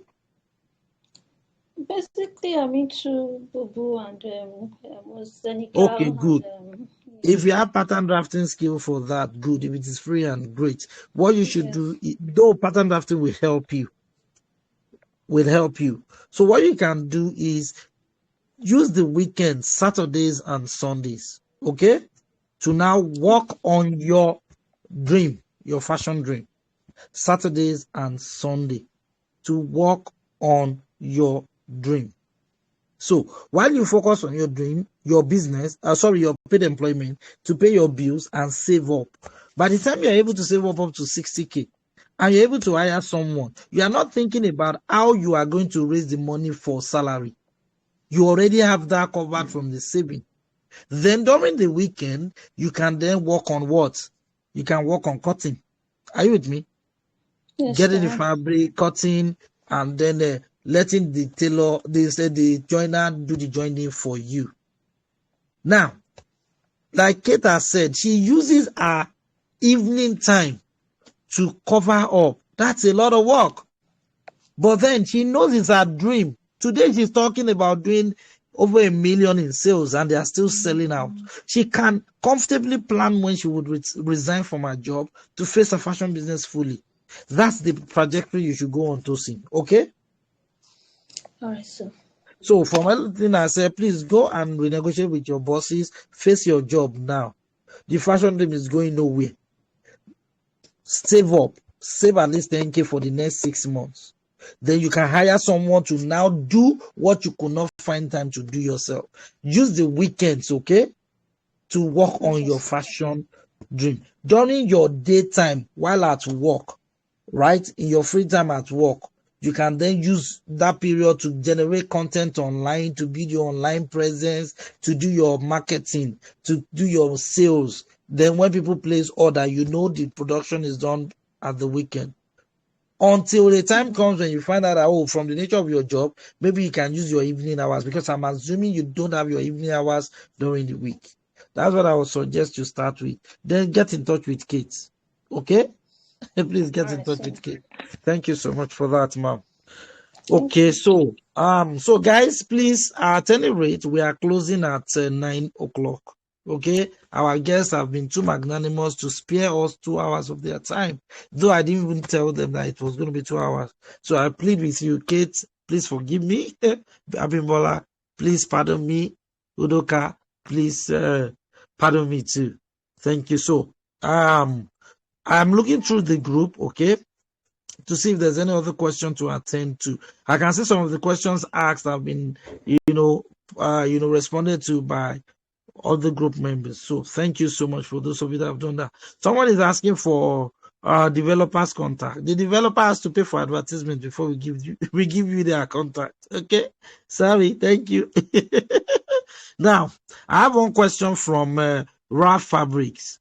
Basically, I'm into Bubu and Okay, good. And, If you have pattern drafting skill for that, good. If it is free and great, what you should do, though pattern drafting will help you. So what you can do is use the weekends, Saturdays and Sundays, okay, to now work on your dream, your fashion dream. Saturdays and Sunday to work on your dream. So while you focus on your dream, your business, your paid employment to pay your bills and save up, by the time you're able to save up to 60K and you're able to hire someone, you are not thinking about how you are going to raise the money for salary. You already have that covered from the saving. Then during the weekend, you can then work on what? You can work on cutting. Are you with me? Yes, getting the fabric, cutting, and then letting the tailor, the joiner do the joining for you. Now, like Kate has said, she uses her evening time to cover up. That's a lot of work. But then she knows it's her dream. Today she's talking about doing over $1 million in sales and they are still selling out. She can comfortably plan when she would resign from her job to face a fashion business fully. That's the trajectory you should go on to see. Okay? All right, sir. So from everything I said, please go and renegotiate with your bosses. Face your job now. The fashion dream is going nowhere. Save up. Save at least 10K for the next 6 months. Then you can hire someone to now do what you could not find time to do yourself. Use the weekends, okay, to work on your fashion dream. During your daytime while at work, right, in your free time at work, you can then use that period to generate content online, to build your online presence, to do your marketing, to do your sales. Then when people place order, you know the production is done at the weekend. Until the time comes when you find out that, oh, from the nature of your job, maybe you can use your evening hours, because I'm assuming you don't have your evening hours during the week. That's what I would suggest you start with. Then get in touch with Kate. Okay? Please get in touch with Kate. Thank you so much for that, ma'am. Okay, so guys, please, at any rate, we are closing at 9 o'clock. Okay, our guests have been too magnanimous to spare us 2 hours of their time, though I didn't even tell them that it was going to be 2 hours. So I plead with you, Kate, please forgive me. Abimbola, please pardon me. Udoka, please pardon me too. Thank you. So I'm looking through the group, okay, to see if there's any other question to attend to. I can see some of the questions asked have been, responded to by other group members. So thank you so much for those of you that have done that. Someone is asking for developers' contact. The developer has to pay for advertisement before we give you their contact. Okay, sorry, thank you. Now, I have one question from Ralph Fabrics.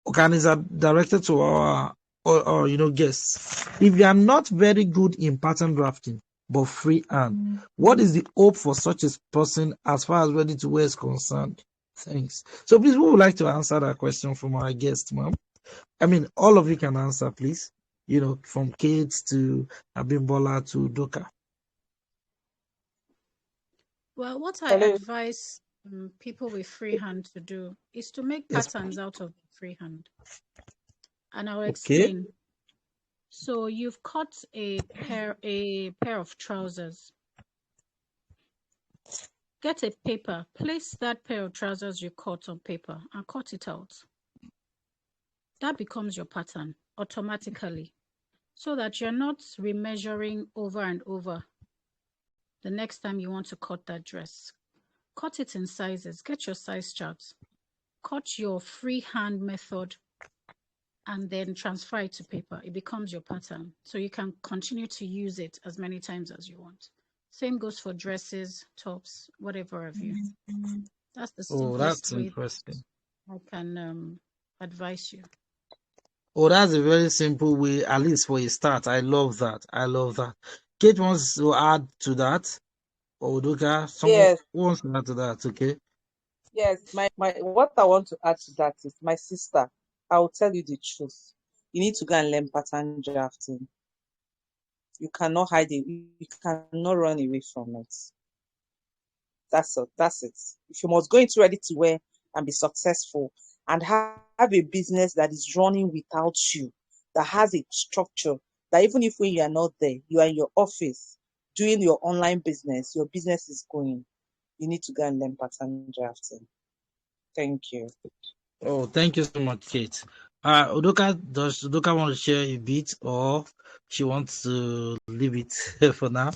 Okay, and is directed to our guests. If you are not very good in pattern drafting but freehand, what is the hope for such a person as far as ReadyToWear is concerned? Thanks. So please, who would like to answer that question from our guest, ma'am? I mean, all of you can answer, please. From Kate to Abimbola to Udoka. Well, what I advise people with freehand to do is to make patterns out of freehand. And I'll explain. So you've cut a pair of trousers. Get a paper, place that pair of trousers you cut on paper and cut it out. That becomes your pattern automatically, so that you're not remeasuring over and over the next time you want to cut that dress. Cut it in sizes, get your size charts, cut your freehand method, and then transfer it to paper. It becomes your pattern. So you can continue to use it as many times as you want. Same goes for dresses, tops, whatever of you. That's the Oh, that's simplest way interesting. I can advise you. Oh, that's a very simple way, at least for a start. I love that. I love that. Kate wants to add to that. Or Udoka, someone Yes, wants to add to that, okay? yes. My what I want to add to that is my sister. I will tell you the truth. You need to go and learn pattern drafting. You cannot hide it. You cannot run away from it. That's it. That's it. If you must go into ready to wear and be successful and have a business that is running without you, that has a structure, that even if when you are not there, you are in your office doing your online business, your business is going. You need to go and learn pattern drafting. Thank you. Oh, thank you so much, Kate. Udoka, does Udoka want to share a bit or she wants to leave it for now?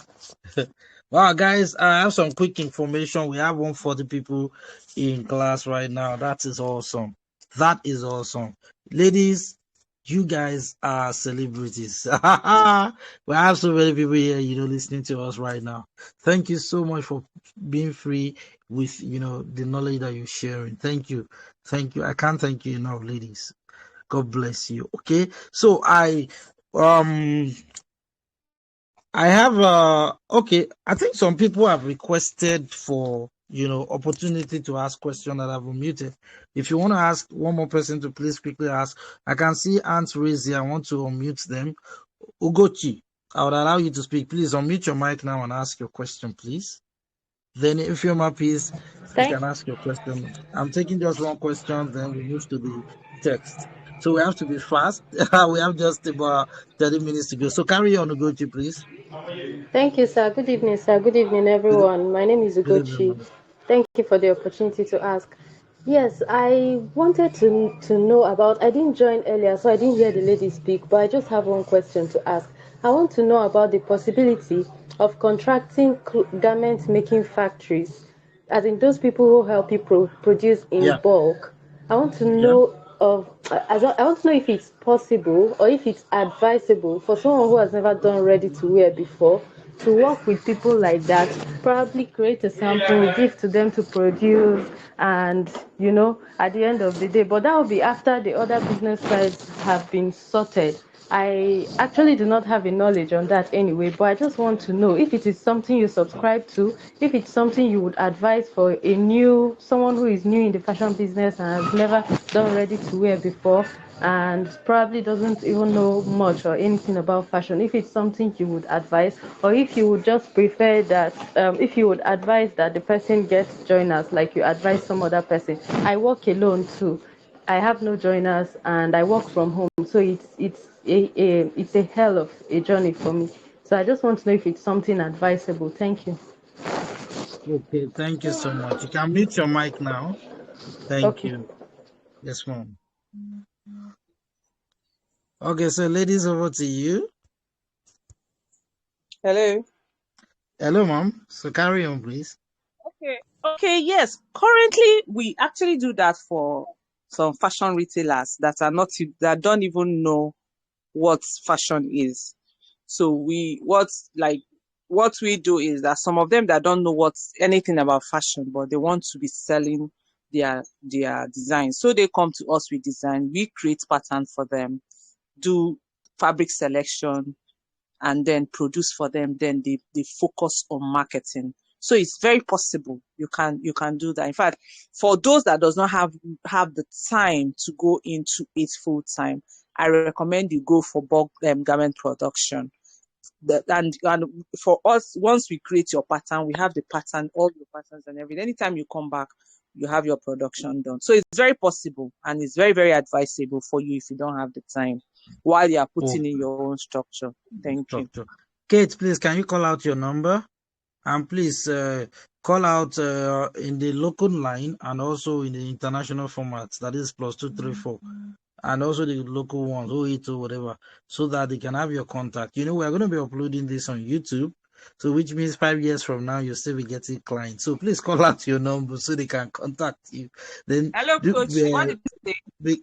Wow, guys, I have some quick information. We have 140 people in class right now. That is awesome. That is awesome. Ladies, you guys are celebrities. We have so many people here, listening to us right now. Thank you so much for being free with, the knowledge that you're sharing. Thank you. Thank you. I can't thank you enough, ladies. God bless you. Okay. So I have okay, I think some people have requested for opportunity to ask questions that I've unmuted. If you want to ask one more person to please quickly ask, I can see hands raised here. I want to unmute them. Ugochi, I would allow you to speak. Please unmute your mic now and ask your question, please. Then if you're my piece, you Thank can ask your question. I'm taking just one question, then we move to the text. So we have to be fast. We have just about 30 minutes to go. So carry on, Ugochi, please. thank you, sir. Good evening, sir. Good evening, Good, everyone. My name is good evening, Ugochi. ma'am. Thank you for the opportunity to ask. Yes, I wanted to know about. I didn't join earlier, so I didn't hear the lady speak. But I just have one question to ask. I want to know about the possibility of contracting garment making factories, as in those people who help you produce in Yeah, bulk. I want to yeah. know of I want to know if it's possible or if it's advisable for someone who has never done ready to wear before to work with people like that, probably create a sample, give to them to produce, and at the end of the day. But that will be after the other business sides have been sorted. I actually do not have a knowledge on that anyway, but I just want to know if it is something you subscribe to, if it's something you would advise for someone who is new in the fashion business and has never done ready to wear before and probably doesn't even know much or anything about fashion, if it's something you would advise, or if you would just prefer that, if you would advise that the person gets joiners like you advise some other person. I work alone too. I have no joiners and I work from home, so it's a hell of a journey for me. So I just want to know if it's something advisable. Thank you. Okay, thank you so much. You can mute your mic now. Thank Okay. you. Yes, ma'am. Okay, so ladies, over to you. Hello. Hello, ma'am. So carry on, please. Okay. Okay. Yes. Currently, we actually do that for some fashion retailers that don't even know what fashion is. So what we do is that some of them that don't know anything about fashion, but they want to be selling their design. So they come to us with design. We create pattern for them, do fabric selection, and then produce for them. Then they focus on marketing. So it's very possible you can do that. In fact, for those that does not have the time to go into it full time, I recommend you go for bulk garment production. And for us, once we create your pattern, we have the pattern, all your patterns and everything. Anytime you come back, you have your production done. So it's very possible and it's very, very advisable for you if you don't have the time while you are putting in your own structure. Thank you. Structure. Kate, please, can you call out your number? And please call out in the local line and also in the international format, that is +234, and also the local ones, 082, whatever, so that they can have your contact. We're going to be uploading this on YouTube, so which means 5 years from now, you'll still be getting clients. So please call out your number so they can contact you. Then Hello, Coach. What did you say?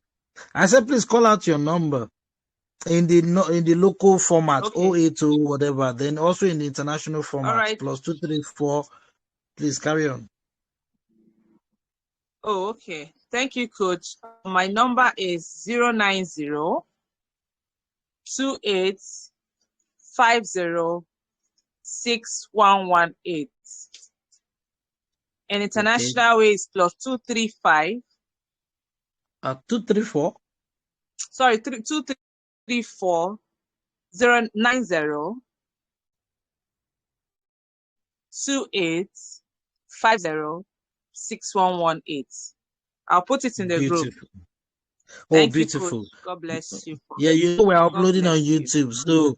I said, please call out your number in the local format, Okay. 080 whatever, then also in the international All format, right. +234. Please carry on. Oh, okay. Thank you, Coach. My number is 090 28 50 6118. And Okay. international way is +235. 234. Sorry, 234 090 28 50 6118. I'll put it in the group. Beautiful. Oh, Thank you, beautiful. Coach. God bless you. Yeah, we're God uploading on bless you. YouTube. So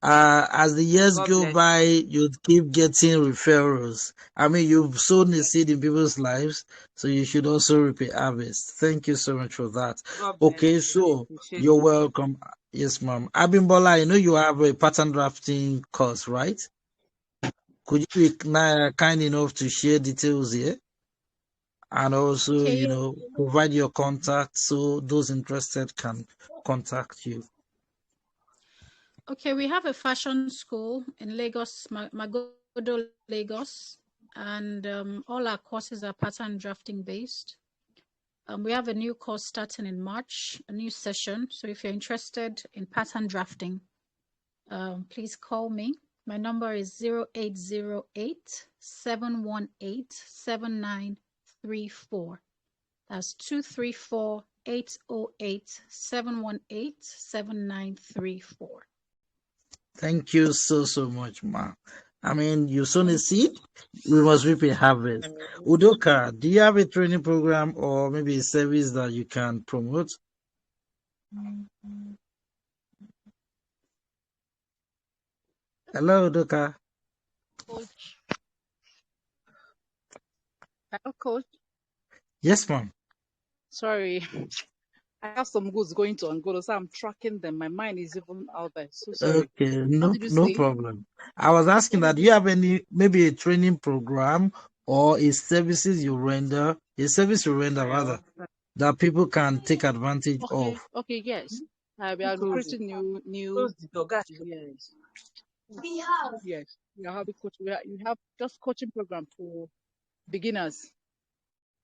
as the years God go bless by, you keep getting referrals. I mean, you've sown a seed in people's lives, so you should also reap a harvest. Thank you so much for that. God bless Okay, you. so Appreciate you're it. welcome. Yes, ma'am. Abimbola, I know you have a pattern drafting course, right? Could you be kind enough to share details here? And also, Okay, provide your contact so those interested can contact you. okay, we have a fashion school in Lagos, Magodo, Lagos, and all our courses are pattern drafting based. We have a new course starting in March, a new session. So if you're interested in pattern drafting, please call me. My number is 0808 718 7934. That's 234 808 718 7934. Thank you so much, ma. I mean, you sown a seed, we must reap a harvest. Udoka, do you have a training program or maybe a service that you can promote? Hello, Udoka. Coach. Hello, Coach. Yes, ma'am. Sorry. I have some goods going to Angola, so I'm tracking them. My mind is even out there. So sorry. Okay, What did you no say? problem. I was asking that, do you have maybe a training program or a service you render rather, that people can take advantage of? Okay, yes. We are recruiting new. Yes, yes. We are having coach. You have just coaching program for beginners.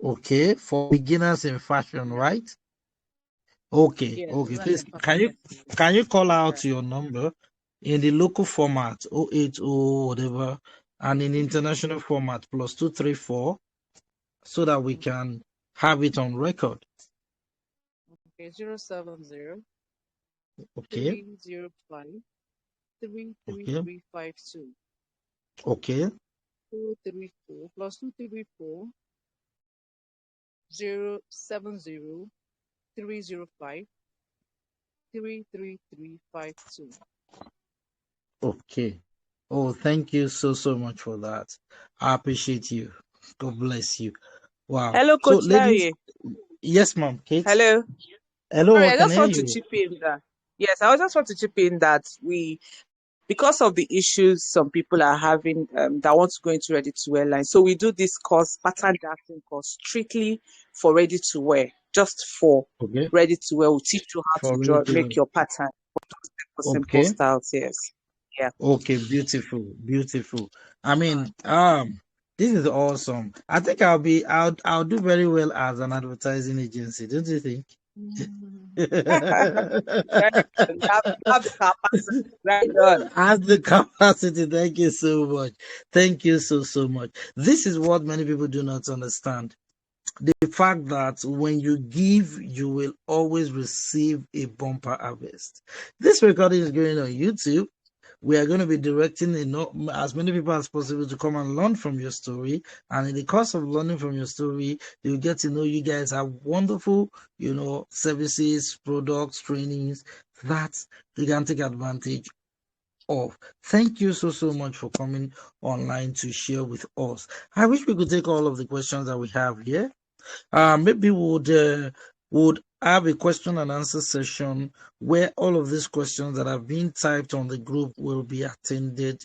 Okay, for beginners in fashion, right? Okay, Yes, okay. beginners Please, in fashion. can you call out Yeah. your number in the local format 080 whatever, and in international format +234, so that we can have it on record? Okay, 070 Okay, 305 okay, 33352. okay, 234 plus 234 070 305 33352. okay. Oh, thank you so much for that. I appreciate you. God bless you. Wow. Hello, So, Coach ladies, Larry. yes, ma'am, Kate. Hello. Hello, Sorry, I I can just hear want to you. chip in that. Yes, I just want to chip in that because of the issues some people are having that want to go into ready to wear line. So we do this course, pattern drafting course, strictly for ready to wear, just for Okay, ready to wear. We'll teach you how to for draw, reading. make your pattern for simple Okay. styles. Yes. Yeah. Okay, beautiful, beautiful. I mean, Thank this is awesome. I think I'll do very well as an advertising agency, don't you think? you. Very good. You have the capacity. Right on. As the capacity, thank you so much. Thank you so much. This is what many people do not understand. The fact that when you give, you will always receive a bumper harvest. This recording is going on YouTube. We are going to be directing as many people as possible to come and learn from your story. And in the course of learning from your story, you'll get to know you guys have wonderful, services, products, trainings that you can take advantage of. Thank you so much for coming online to share with us. I wish we could take all of the questions that we have here. Maybe would have a question and answer session where all of these questions that have been typed on the group will be attended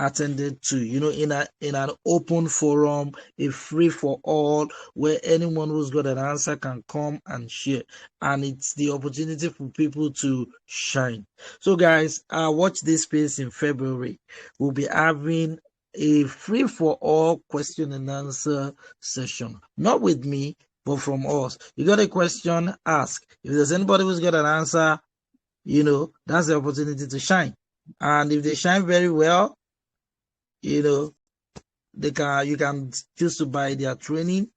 attended to, in an open forum, a free for all, where anyone who's got an answer can come and share, and it's the opportunity for people to shine. So guys, watch this space in February. We'll be having a free for all question and answer session, not with me, but from us. You got a question, ask. If there's anybody who's got an answer, that's the opportunity to shine. And if they shine very well, you can choose to buy their training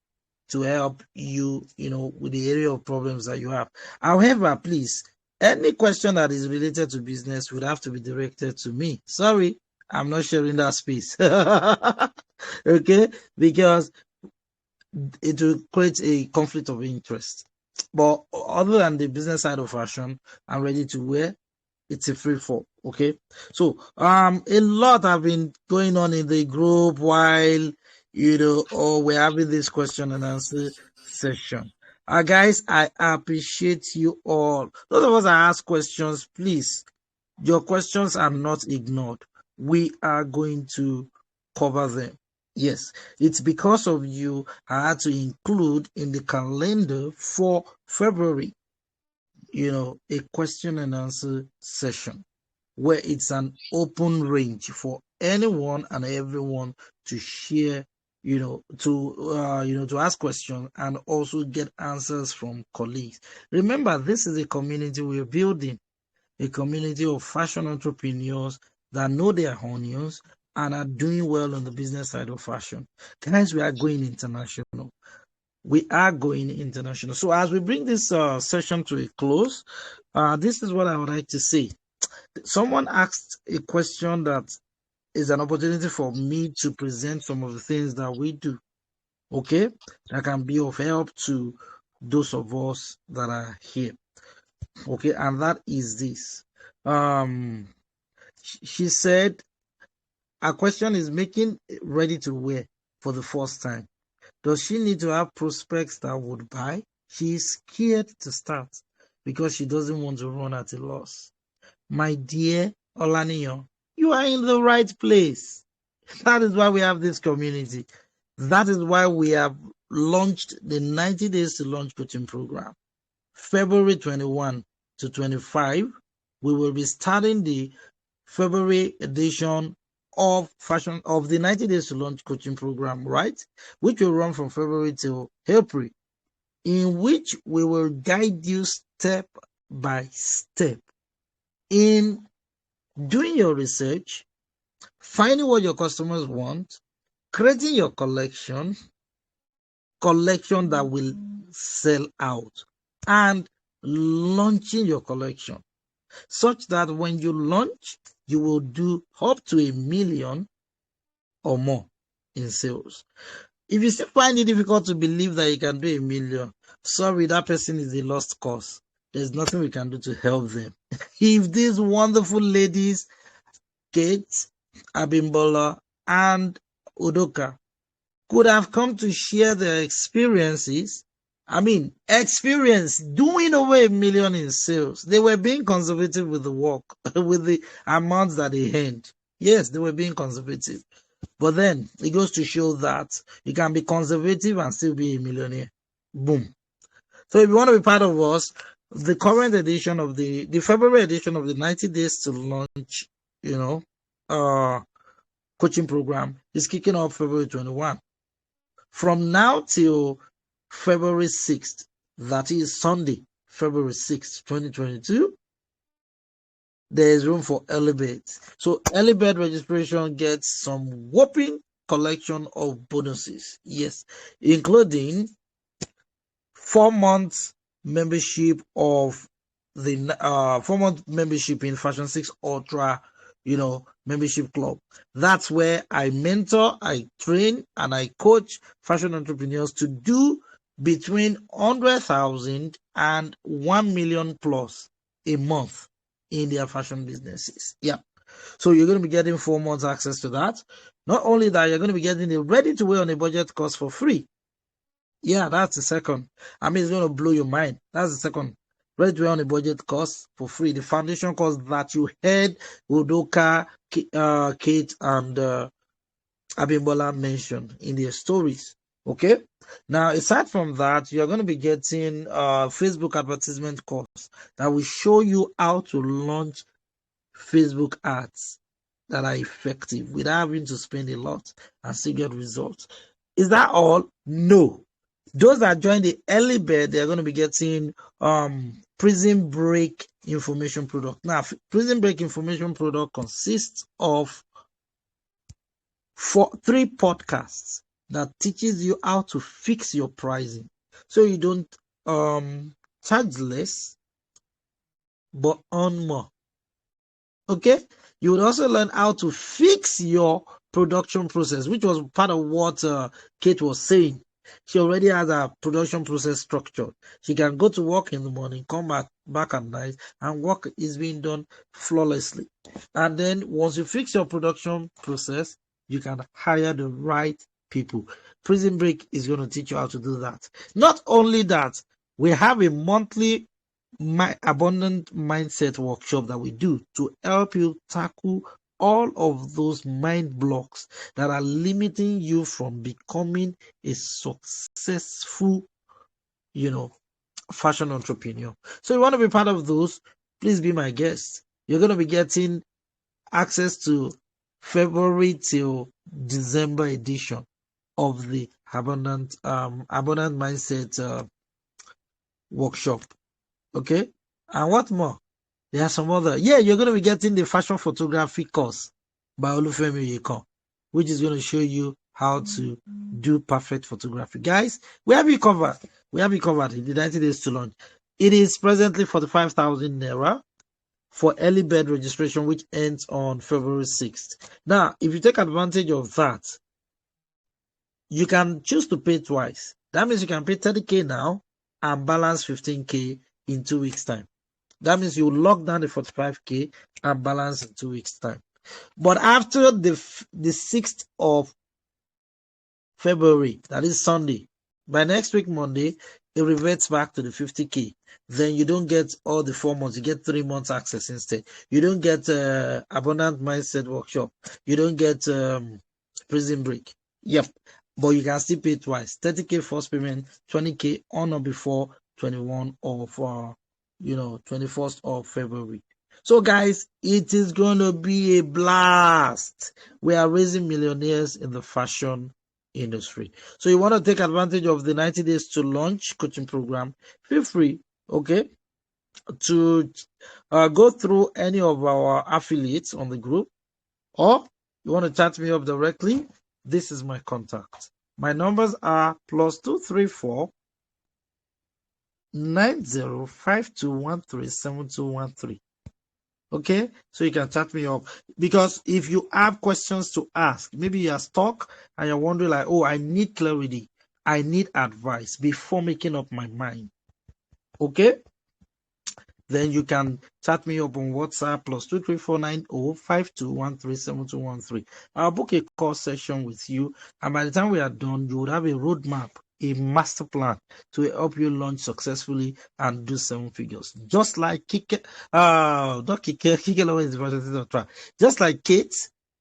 to help you, with the area of problems that you have. However, please, any question that is related to business would have to be directed to me. Sorry, I'm not sharing that space. Okay, because it will create a conflict of interest. But other than the business side of fashion, I'm ready to wear. It's a free fall. Okay, so a lot have been going on in the group while we're having this question and answer session. Guys, I appreciate you all. Those of us that ask questions, please, your questions are not ignored. We are going to cover them. Yes, it's because of you I had to include in the calendar for February, a question and answer session where it's an open range for anyone and everyone to share, to ask questions and also get answers from colleagues. Remember, this is a community we're building, a community of fashion entrepreneurs that know their onions and are doing well on the business side of fashion. Guys, we are going international. We are going international. So as we bring this session to a close, this is what I would like to say. Someone asked a question that is an opportunity for me to present some of the things that we do, okay, that can be of help to those of us that are here, okay, and that is this. She said her question is making ready to wear for the first time. Does she need to have prospects that would buy? She is scared to start because she doesn't want to run at a loss. My dear Olaniyo, you are in the right place. That is why we have this community. That is why we have launched the 90 Days to Launch Coaching Program. February 21 to 25, we will be starting the February edition of the 90 Days to Launch Coaching Program, right? Which will run from February till April, in which we will guide you step by step in doing your research, finding what your customers want, creating your collection that will sell out, and launching your collection such that when you launch, you will do up to $1 million or more in sales. If you still find it difficult to believe that you can do $1 million, sorry, that person is a lost cause. There's nothing we can do to help them. If these wonderful ladies, Kate, Abimbola, and Udoka, could have come to share their experiences, experience doing over $1 million in sales, they were being conservative with the work, with the amounts that they earned. Yes, they were being conservative. But then it goes to show that you can be conservative and still be a millionaire. Boom. So if you want to be part of us, the current edition of the February edition of the 90 Days to Launch, coaching program is kicking off February 21. From now till February 6th, that is Sunday, February 6th, 2022, there is room for early birds. So early bird registration gets some whopping collection of bonuses. Yes, including 4 months membership of the 4-month membership in Fashion 6 Ultra, membership club. That's where I mentor, I train, and I coach fashion entrepreneurs to do between 100,000 and 1 million plus a month in their fashion businesses. Yeah. So you're going to be getting 4 months access to that. Not only that, you're going to be getting a ready to wear on a budget course for free. Yeah, that's the second. It's going to blow your mind. That's the second ReadyToWear on a budget course for free. The foundation course that you heard Udoka, Kate, and Abimbola mentioned in their stories. Okay. Now, aside from that, you're going to be getting a Facebook advertisement course that will show you how to launch Facebook ads that are effective without having to spend a lot and still get results. Is that all? No. Those that join the early bird, they're going to be getting prison break information product. Now, prison break information product consists of 3 podcasts that teaches you how to fix your pricing so you don't charge less but earn more. Okay, you would also learn how to fix your production process, which was part of what Kate was saying. She already has a production process structured. She can go to work in the morning, come back at night, and work is being done flawlessly. And then once you fix your production process, you can hire the right people. Prison Break is going to teach you how to do that. Not only that, we have a monthly abundant mindset workshop that we do to help you tackle all of those mind blocks that are limiting you from becoming a successful, fashion entrepreneur. So you want to be part of those, please be my guest. You're going to be getting access to February till December edition of the abundant mindset workshop. Okay, and what more? There are some other. Yeah, you're going to be getting the fashion photography course by Olufemi Yekon, which is going to show you how to do perfect photography. Guys, we have you covered. We have you covered in the 90 days to launch. It is presently 45,000 naira for early bird registration, which ends on February 6th. Now, if you take advantage of that, you can choose to pay twice. That means you can pay 30K now and balance 15K in 2 weeks' time. That means you lock down the 45K and balance in 2 weeks' time. But after the 6th of February, that is Sunday, by next week, Monday, it reverts back to the 50K. Then you don't get all the 4 months. You get 3 months access instead. You don't get Abundant Mindset Workshop. You don't get Prison Break. Yep. But you can still pay twice. 30K first payment, 20K on or before 21 of 21st of February. So guys, it is going to be a blast. We are raising millionaires in the fashion industry. So you want to take advantage of the 90 days to launch coaching program, feel free, okay, to go through any of our affiliates on the group, or you want to chat me up directly. This is my contact. My numbers are +234 9052137213. Okay, so you can chat me up, because if you have questions to ask, maybe you're stuck and you're wondering like, oh, I need clarity, I need advice before making up my mind, okay, then you can chat me up on WhatsApp +2349052137213. I'll book a course session with you, and by the time we are done, you would have a roadmap, a master plan to help you launch successfully and do 7 figures. Just like just like Kate,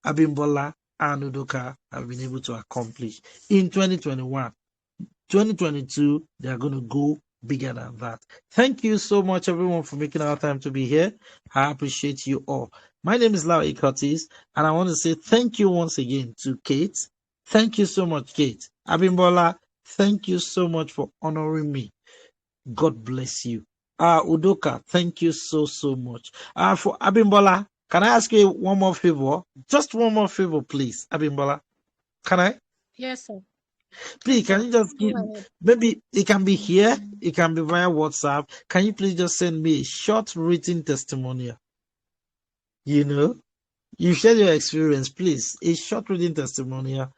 Abimbola, and Udoka have been able to accomplish in 2021. 2022, they are going to go bigger than that. Thank you so much, everyone, for making our time to be here. I appreciate you all. My name is Larry Curtis, and I want to say thank you once again to Kate. Thank you so much, Kate. Abimbola, thank you so much for honoring me. God bless you. Udoka, thank you so much. For Abimbola, can I ask you one more favor? Just one more favor, please, Abimbola. Can I? Yes, sir. Please, can you just give, maybe it can be here, it can be via WhatsApp. Can you please just send me a short written testimonial? You share your experience, please. A short written testimonial,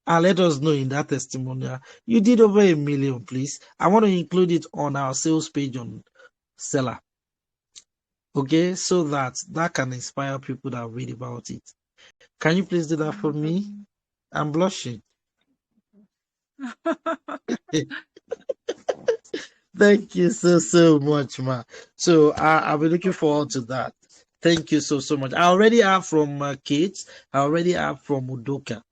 and let us know in that testimonial you did over 1 million, please. I want to include it on our sales page on Seller. Okay, so that can inspire people that read about it. Can you please do that for me? I'm blushing. Thank you so much, ma. So I'll be looking forward to that. Thank you so much. I already have from Kate. I already have from Udoka.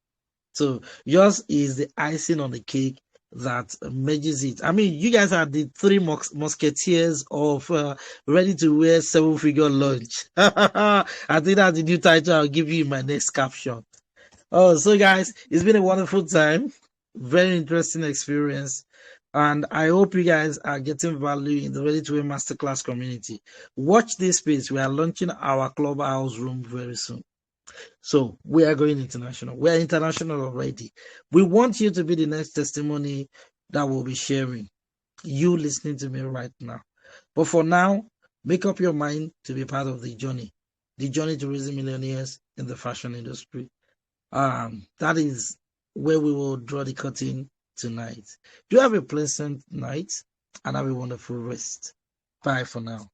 So yours is the icing on the cake that merges it. I mean, you guys are the three musketeers of ready to wear 7-figure lunch. I think that's the new title I'll give you in my next caption. Oh, so guys, it's been a wonderful time. Very interesting experience. And I hope you guys are getting value in the Ready to Wear Masterclass community. Watch this space. We are launching our clubhouse room very soon. So we are going international. We are international already. We want you to be the next testimony that we'll be sharing. You listening to me right now. But for now, make up your mind to be part of the journey to raising millionaires in the fashion industry. That is where we will draw the curtain tonight. Do have a pleasant night and have a wonderful rest. Bye for now.